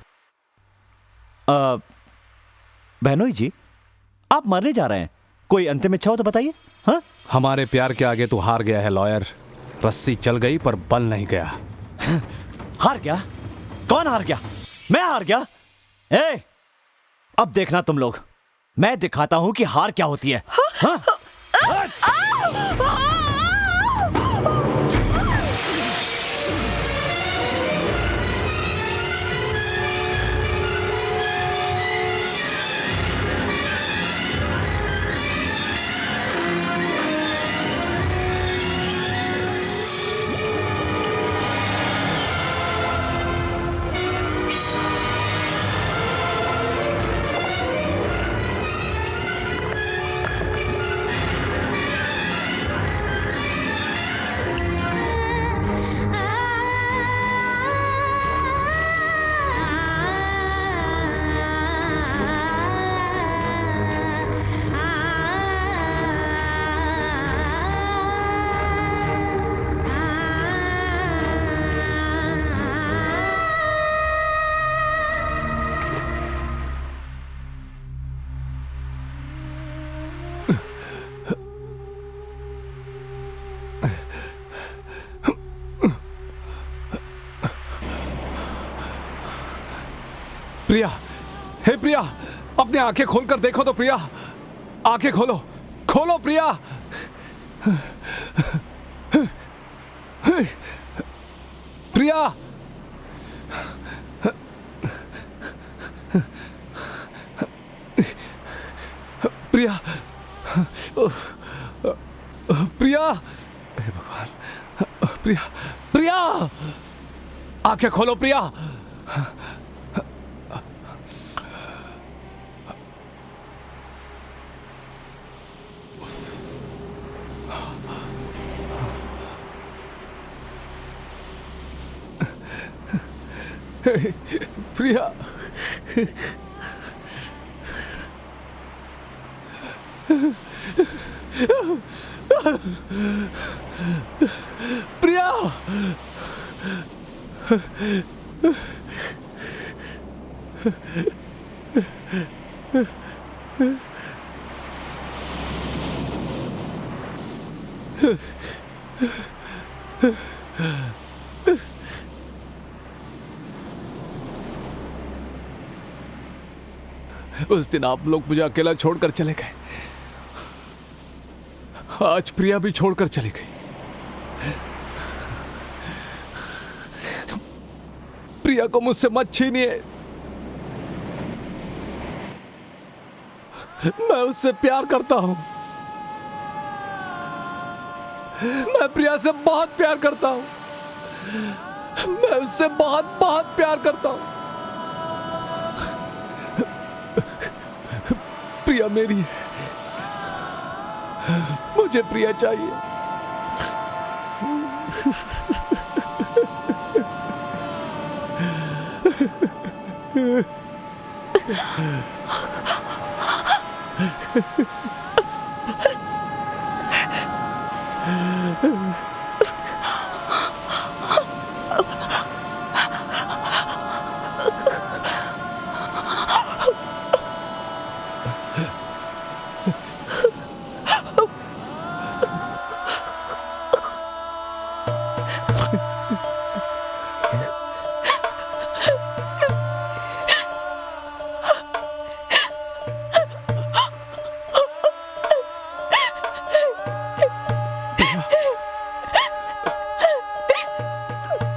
बहनोई जी, आप मरने जा रहे हैं, कोई अंतिम इच्छा हो तो बताइए। हाँ, हमारे प्यार के आगे तू हार गया है लॉयर। रस्सी चल गई पर बल नहीं गया। हार गया? कौन हार गया? मैं हार गया? अब देखना तुम लोग, मैं दिखाता हूं कि हार क्या होती है। हाँ? प्रिया, हे प्रिया, अपनी आंखें खोलकर देखो तो प्रिया, आंखें खोलो, खोलो प्रिया। प्रिया, प्रिया, प्रिया, हे भगवान, प्रिया, प्रिया, आंखें खोलो प्रिया। प्रिया, प्रिया, उस दिन आप लोग मुझे अकेला छोड़कर चले गए, आज प्रिया भी छोड़कर चली गई। प्रिया को मुझसे मत छीनिए, मैं उससे प्यार करता हूं, मैं प्रिया से बहुत प्यार करता हूं, मैं उससे बहुत बहुत प्यार करता हूं। प्रिया मेरी है, मुझे प्रिया चाहिए।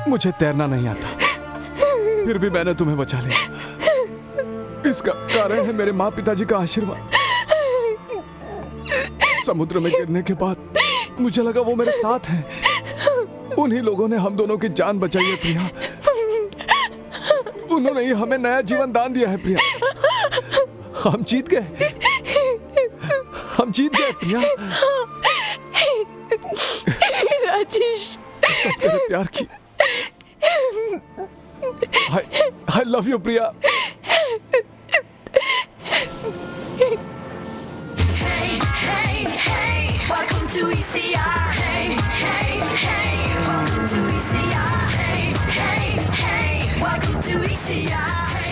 मुझे तैरना नहीं आता, फिर भी मैंने तुम्हें बचा लिया। इसका कारण है मेरे माँ पिताजी का आशीर्वाद। समुद्र में गिरने के बाद मुझे लगा वो मेरे साथ हैं। उन्हीं लोगों ने हम दोनों की जान बचाई है प्रिया। उन्होंने ही हमें नया जीवन दान दिया है प्रिया। हम जीत गए, हम जीत गए प्रिया। राजेश, सब तेरे प्यार की। I love you, Priya. Hey, hey, hey, welcome to ECR. Hey, hey, hey, welcome to ECR. Hey, hey, hey, welcome to ECR. Hey.